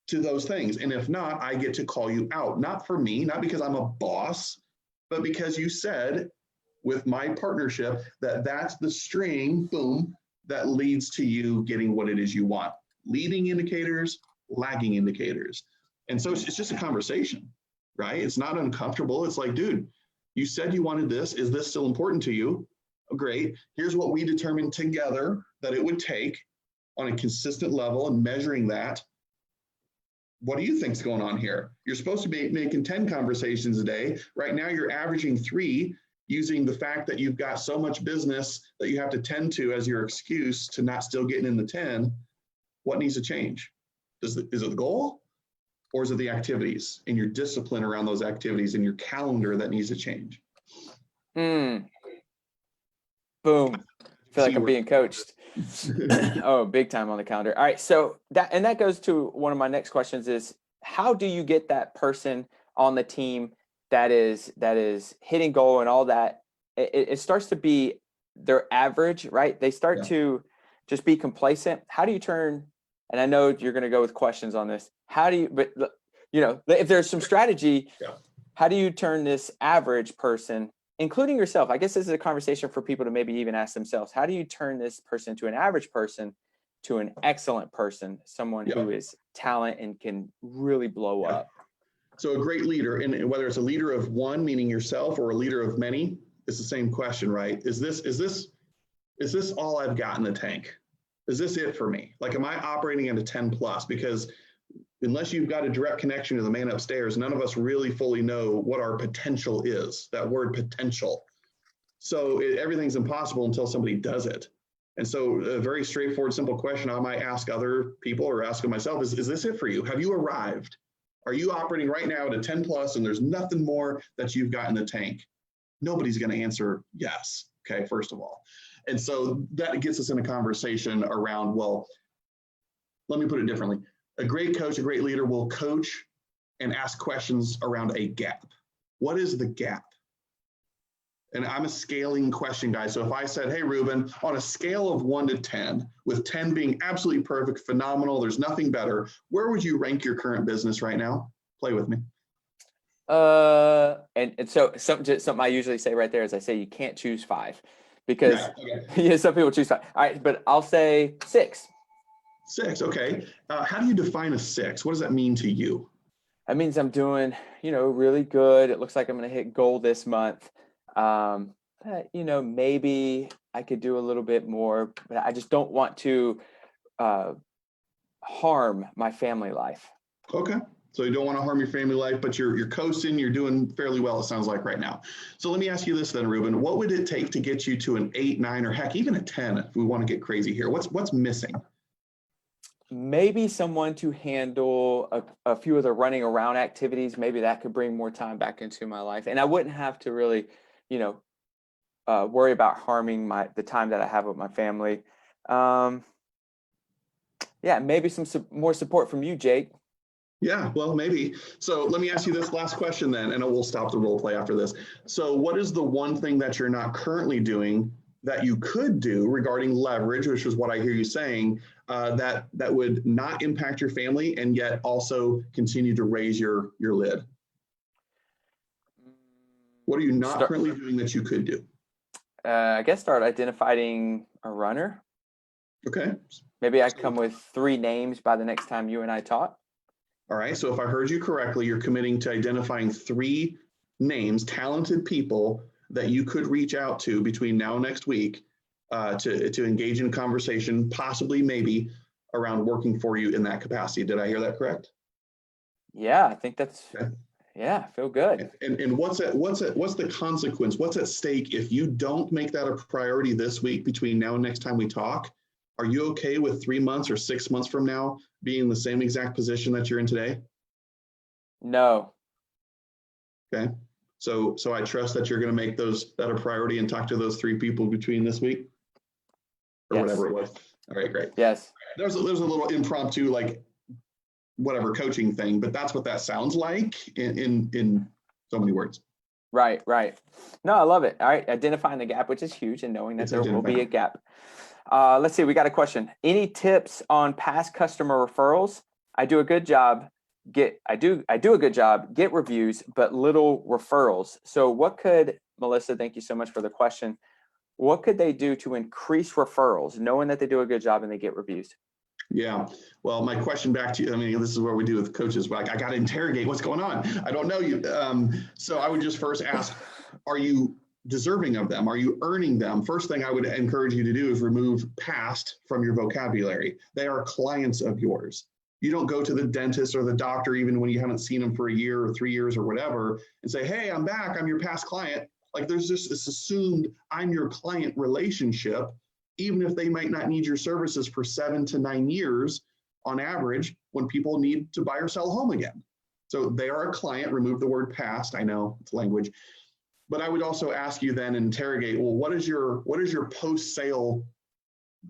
to those things? And if not, I get to call you out, not for me, not because I'm a boss, but because you said with my partnership that that's the string, boom, that leads to you getting what it is you want. Leading indicators, lagging indicators. And so it's just a conversation, right? It's not uncomfortable. It's like, dude, you said you wanted this. Is this still important to you? Oh, great. Here's what we determined together that it would take on a consistent level, and measuring that. What do you think's going on here? You're supposed to be making 10 conversations a day. Right now, you're averaging 3, using the fact that you've got so much business that you have to tend to as your excuse to not still getting in the 10. What needs to change? Is it the goal, or is it the activities and your discipline around those activities and your calendar that needs to change? Boom. I feel like I'm being coached. Oh, big time on the calendar. All right. So that goes to one of my next questions is, how do you get that person on the team that is hitting goal and all that? It starts to be their average, right? They start to just be complacent. How do you turn, and I know you're going to go with questions on this. How do you, but if there's some strategy, how do you turn this average person, including yourself? I guess this is a conversation for people to maybe even ask themselves. How do you turn this person to an average person to an excellent person, someone who is talent and can really blow up. So a great leader, and whether it's a leader of one, meaning yourself, or a leader of many, it's the same question, right? Is this all I've got in the tank? Is this it for me? Like, am I operating at a 10 plus? Because unless you've got a direct connection to the man upstairs, none of us really fully know what our potential is, that word potential. So everything's impossible until somebody does it. And so a very straightforward, simple question I might ask other people or ask myself is this it for you? Have you arrived? Are you operating right now at a 10 plus and there's nothing more that you've got in the tank? Nobody's going to answer yes, okay, first of all. And so that gets us in a conversation around, well, let me put it differently. A great coach, a great leader will coach and ask questions around a gap. What is the gap? And I'm a scaling question guy. So if I said, hey, Ruben, on a scale of 1 to 10, with 10 being absolutely perfect, phenomenal, there's nothing better, where would you rank your current business right now? Play with me. And so something I usually say right there is I say you can't choose 5 because some people choose 5. All right, but I'll say 6. 6, okay. How do you define a 6? What does that mean to you? That means I'm doing, really good. It looks like I'm going to hit goal this month. Maybe I could do a little bit more, but I just don't want to harm my family life. Okay. So you don't want to harm your family life, but you're coasting, you're doing fairly well, it sounds like right now. So let me ask you this then, Ruben, what would it take to get you to an 8, 9, or heck, even a 10 if we want to get crazy here? What's missing? Maybe someone to handle a few of the running around activities. Maybe that could bring more time back into my life. And I wouldn't have to really, worry about harming the time that I have with my family. Maybe some more support from you, Jake. Yeah, well, maybe. So let me ask you this last question then, and we'll stop the role play after this. So what is the one thing that you're not currently doing that you could do regarding leverage, which is what I hear you saying, that would not impact your family and yet also continue to raise your lid? What are you not currently doing that you could do? I guess start identifying a runner. Okay. Maybe I come with 3 names by the next time you and I talk. All right. So if I heard you correctly, you're committing to identifying 3 names, talented people that you could reach out to between now and next week to engage in conversation, possibly maybe around working for you in that capacity. Did I hear that correct? Yeah, I think that's okay. Yeah, feel good. And what's the consequence? What's at stake if you don't make that a priority this week between now and next time we talk? Are you okay with 3 months or 6 months from now being in the same exact position that you're in today? No. Okay. So I trust that you're going to make that a priority and talk to those 3 people between this week or whatever it was. All right, great. Yes. There's a little impromptu, like whatever coaching thing, but that's what that sounds like in so many words. Right. No, I love it. All right. Identifying the gap, which is huge, and knowing that there will be a gap. Let's see. We got a question. Any tips on past customer referrals? I do a good job. I do a good job. Get reviews, but little referrals. So what could, Melissa, thank you so much for the question. What could they do to increase referrals, knowing that they do a good job and they get reviews? Yeah. Well, my question back to you, I mean, this is what we do with coaches. But I got to interrogate what's going on. I don't know you. So I would just first ask, are you deserving of them? Are you earning them? First thing I would encourage you to do is remove past from your vocabulary. They are clients of yours. You don't go to the dentist or the doctor, even when you haven't seen them for a year or 3 years or whatever, and say, hey, I'm back. I'm your past client. Like there's just this assumed I'm your client relationship, even if they might not need your services for 7 to 9 years on average when people need to buy or sell a home again. So they are a client. Remove the word past. I know it's language. But I would also ask you then interrogate, well, what is your post-sale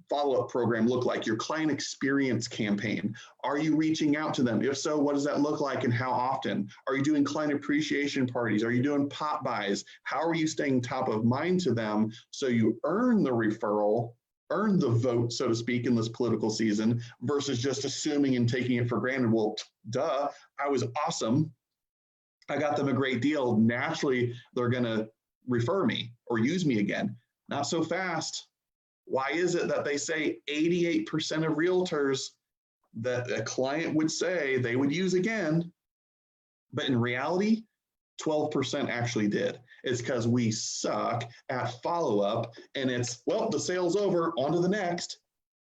follow-up program look like? Your client experience campaign? Are you reaching out to them? If so, what does that look like and how often? Are you doing client appreciation parties? Are you doing pop buys? How are you staying top of mind to them so you earn the referral, earn the vote, so to speak, in this political season versus just assuming and taking it for granted? Well, duh, I was awesome. I got them a great deal. Naturally, they're going to refer me or use me again. Not so fast. Why is it that they say 88% of realtors that a client would say they would use again, but in reality, 12% actually did? It's because we suck at follow-up, and it's, well, the sale's over, on to the next,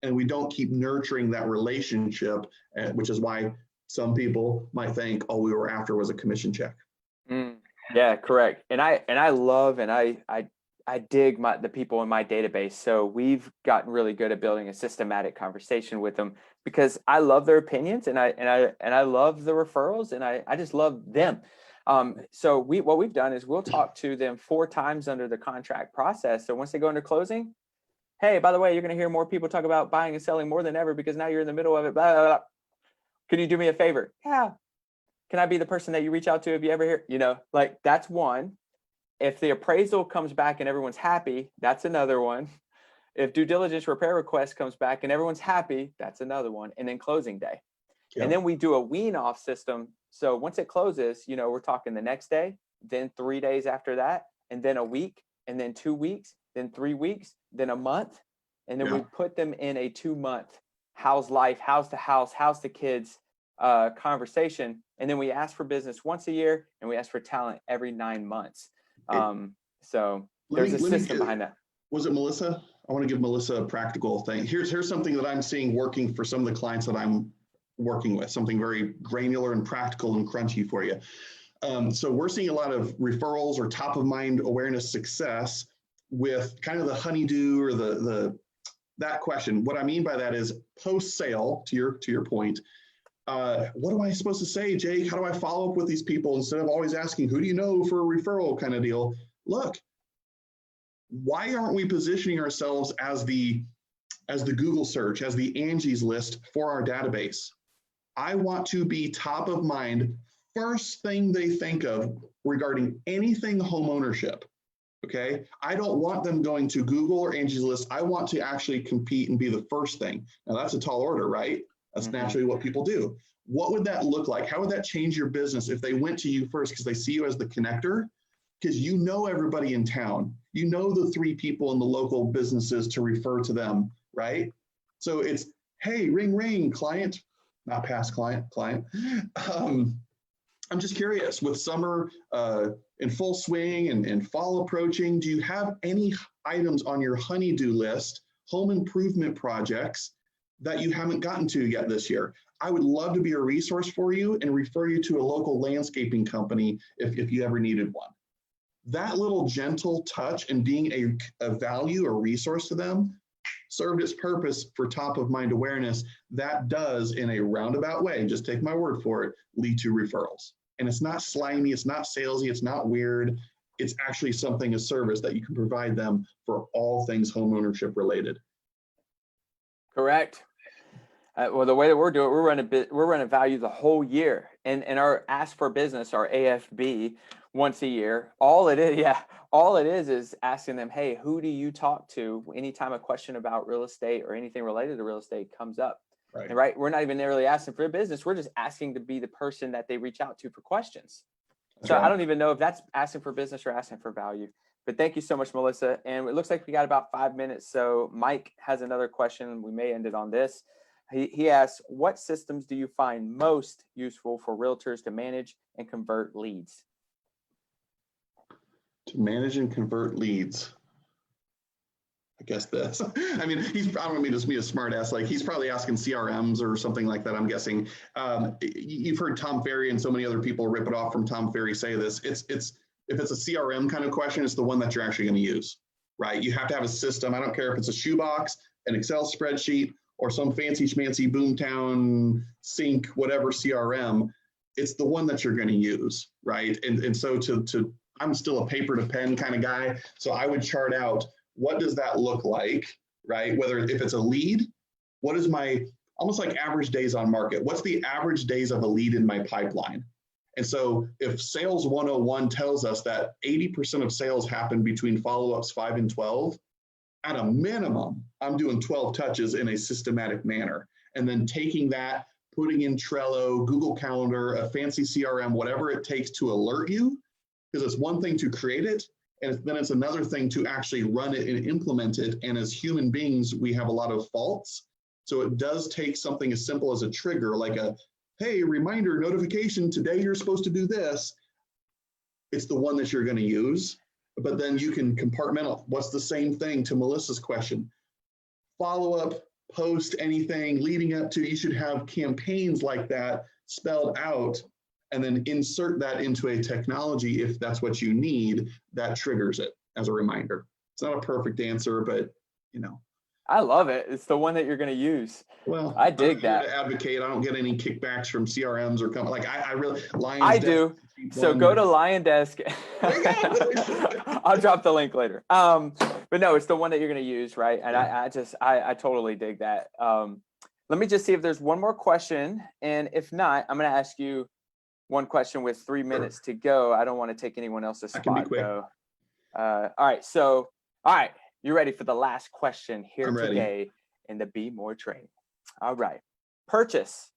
and we don't keep nurturing that relationship, which is why some people might think all we were after was a commission check. Yeah, correct. And I love, and I dig the people in my database. So we've gotten really good at building a systematic conversation with them, because I love their opinions, and I love the referrals, and I just love them. So what we've done is we'll talk to them 4 times under the contract process. So once they go into closing, hey, by the way, you're going to hear more people talk about buying and selling more than ever because now you're in the middle of it. Blah, blah, blah. Can you do me a favor? Yeah. Can I be the person that you reach out to if you ever hear, like, that's one. If the appraisal comes back and everyone's happy, that's another one. If due diligence repair request comes back and everyone's happy, that's another one. And then closing day. Yep. And then we do a wean off system. So once it closes, we're talking the next day, then 3 days after that, and then a week, and then 2 weeks, then 3 weeks, then a month. And then we put them in a 2-month how's life, how's the house, how's the kids conversation. And then we ask for business once a year, and we ask for talent every 9 months. So there's a system behind that. Was it Melissa? I want to give Melissa a practical thing. Here's something that I'm seeing working for some of the clients that I'm working with, something very granular and practical and crunchy for you. So we're seeing a lot of referrals or top of mind awareness success with kind of the honeydew or that question. What I mean by that is post sale, to your point. What am I supposed to say, Jake? How do I follow up with these people instead of always asking, who do you know for a referral kind of deal? Look, why aren't we positioning ourselves as the Google search, as the Angie's list for our database? I want to be top of mind, first thing they think of regarding anything home ownership. Okay, I don't want them going to Google or Angie's List. I want to actually compete and be the first thing. Now that's a tall order, right? That's naturally what people do. What would that look like? How would that change your business if they went to you first because they see you as the connector? Because you know everybody in town. You know the 3 people in the local businesses to refer to them, right? So it's, hey, ring, ring, client, not past client. I'm just curious, with summer in full swing and fall approaching, do you have any items on your honeydew list, home improvement projects that you haven't gotten to yet this year? I would love to be a resource for you and refer you to a local landscaping company if you ever needed one. That little gentle touch and being a value or resource to them served its purpose for top of mind awareness. That does, in a roundabout way, just take my word for it, lead to referrals. And it's not slimy, it's not salesy, it's not weird. It's actually something, a service that you can provide them for all things home ownership related. Correct. Well, the way that we're doing it, we're running value the whole year, and our ask for business, our AFB, once a year. All it is asking them, hey, who do you talk to anytime a question about real estate or anything related to real estate comes up? Right. And we're not even really asking for a business. We're just asking to be the person that they reach out to for questions. That's so right. I don't even know if that's asking for business or asking for value. But thank you so much, Melissa. And it looks like we got about 5 minutes. So Mike has another question. We may end it on this. He asks, what systems do you find most useful for realtors to manage and convert leads? To manage and convert leads. I guess this. I mean, I don't mean to be a smart ass. Like, he's probably asking CRMs or something like that, I'm guessing. You've heard Tom Ferry and so many other people rip it off from Tom Ferry say this. If it's a CRM kind of question, it's the one that you're actually going to use, right? You have to have a system. I don't care if it's a shoebox, an Excel spreadsheet, or some fancy schmancy Boomtown Sync, whatever CRM. It's the one that you're going to use, right? And so I'm still a paper to pen kind of guy. So I would chart out, what does that look like, right? If it's a lead, what is my, almost like average days on market? What's the average days of a lead in my pipeline? And so if Sales 101 tells us that 80% of sales happen between follow-ups 5 and 12, at a minimum, I'm doing 12 touches in a systematic manner. And then taking that, putting in Trello, Google Calendar, a fancy CRM, whatever it takes to alert you, because it's one thing to create it, And then it's another thing to actually run it and implement it. And as human beings, we have a lot of faults. So it does take something as simple as a trigger, like a, hey, reminder, notification, today you're supposed to do this. It's the one that you're going to use. But then you can compartmental. What's the same thing to Melissa's question? Follow up, post anything leading up to, you should have campaigns like that spelled out, and then insert that into a technology if that's what you need that triggers it as a reminder. It's not a perfect answer, but you know. I love it. It's the one that you're going to use. Well, I dig that. To advocate, I don't get any kickbacks from CRMs or company. Like I really, I do. So go to Lion Desk. I'll drop the link later. But no, it's the one that you're going to use, right? And I totally dig that. Let me just see if there's one more question, and if not, I'm going to ask you one question with 3 minutes to go. I don't want to take anyone else's spot though. All right. You ready for the last question here today in the Be More training? All right. Purchase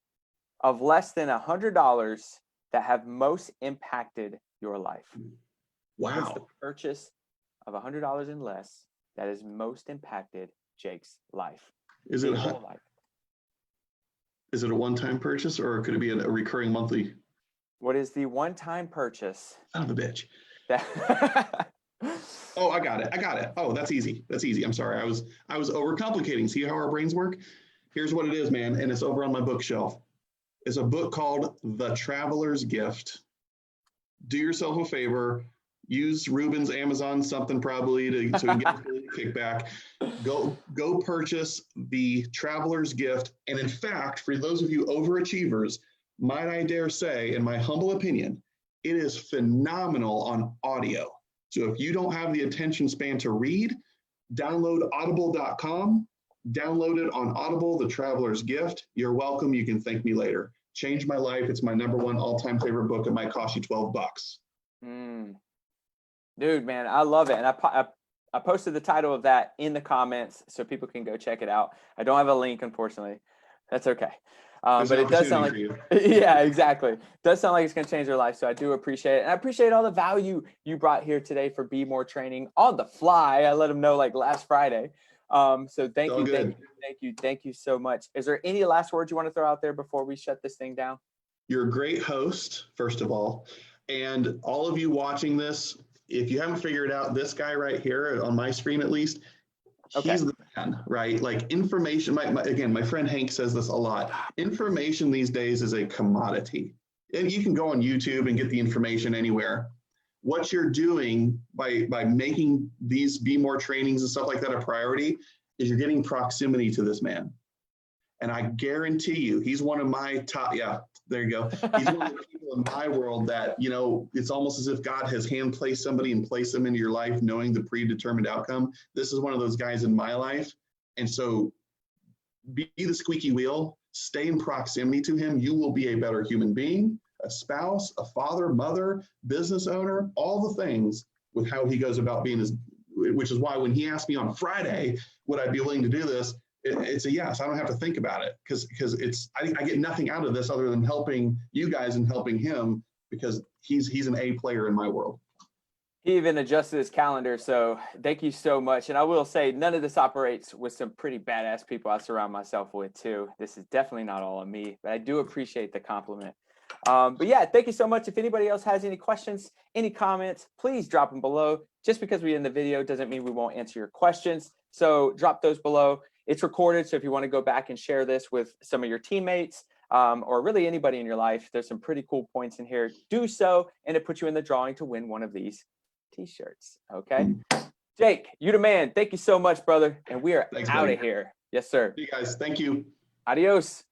of less than $100 that have most impacted your life. Wow. What's the purchase of $100 and less that has most impacted Jake's life? Is it a one-time purchase, or could it be a recurring monthly? What is the one-time purchase? Son of a bitch. Oh, I got it. Oh, that's easy. I'm sorry. I was overcomplicating. See how our brains work? Here's what it is, man. And it's over on my bookshelf. It's a book called The Traveler's Gift. Do yourself a favor. Use Ruben's Amazon something probably to get a kickback. Go purchase The Traveler's Gift. And in fact, for those of you overachievers, might I dare say, in my humble opinion, it is phenomenal on audio. So if you don't have the attention span to read, download audible.com, download it on Audible, The Traveler's Gift. You're welcome. You can thank me later. Changed my life. It's my #1 all-time favorite book. It might cost you $12. Dude, man, I love it. And I posted the title of that in the comments so people can go check it out. I don't have a link, unfortunately. That's okay. But it does sound like, yeah, exactly. It does sound like it's going to change your life. So I do appreciate it. And I appreciate all the value you brought here today for Be More training on the fly. I let them know like last Friday. So thank you so much. Is there any last words you want to throw out there before we shut this thing down? You're a great host, first of all. And all of you watching this, if you haven't figured out this guy right here on my screen, at least, he's the man, right? Like information, again, my friend Hank says this a lot. Information these days is a commodity. And you can go on YouTube and get the information anywhere. What you're doing by making these Be More trainings and stuff like that a priority is you're getting proximity to this man. And I guarantee you, he's one of my top, there you go. He's one of the people in my world that, you know, it's almost as if God has hand-placed somebody and placed them into your life knowing the predetermined outcome. This is one of those guys in my life. And so be the squeaky wheel, stay in proximity to him. You will be a better human being, a spouse, a father, mother, business owner, all the things with how he goes about being which is why when he asked me on Friday, would I be willing to do this? It's a yes. I don't have to think about it because I get nothing out of this other than helping you guys and helping him because he's an A player in my world. He even adjusted his calendar. So thank you so much. And I will say none of this operates with some pretty badass people I surround myself with too. This is definitely not all on me, but I do appreciate the compliment. But yeah, thank you so much. If anybody else has any questions, any comments, please drop them below. Just because we end the video doesn't mean we won't answer your questions. So drop those below. It's recorded, so if you want to go back and share this with some of your teammates or really anybody in your life, there's some pretty cool points in here. Do so, and it puts you in the drawing to win one of these t-shirts, okay? Jake, you the man. Thank you so much, brother, and we are out of here. Yes, sir. You guys, thank you. Adios.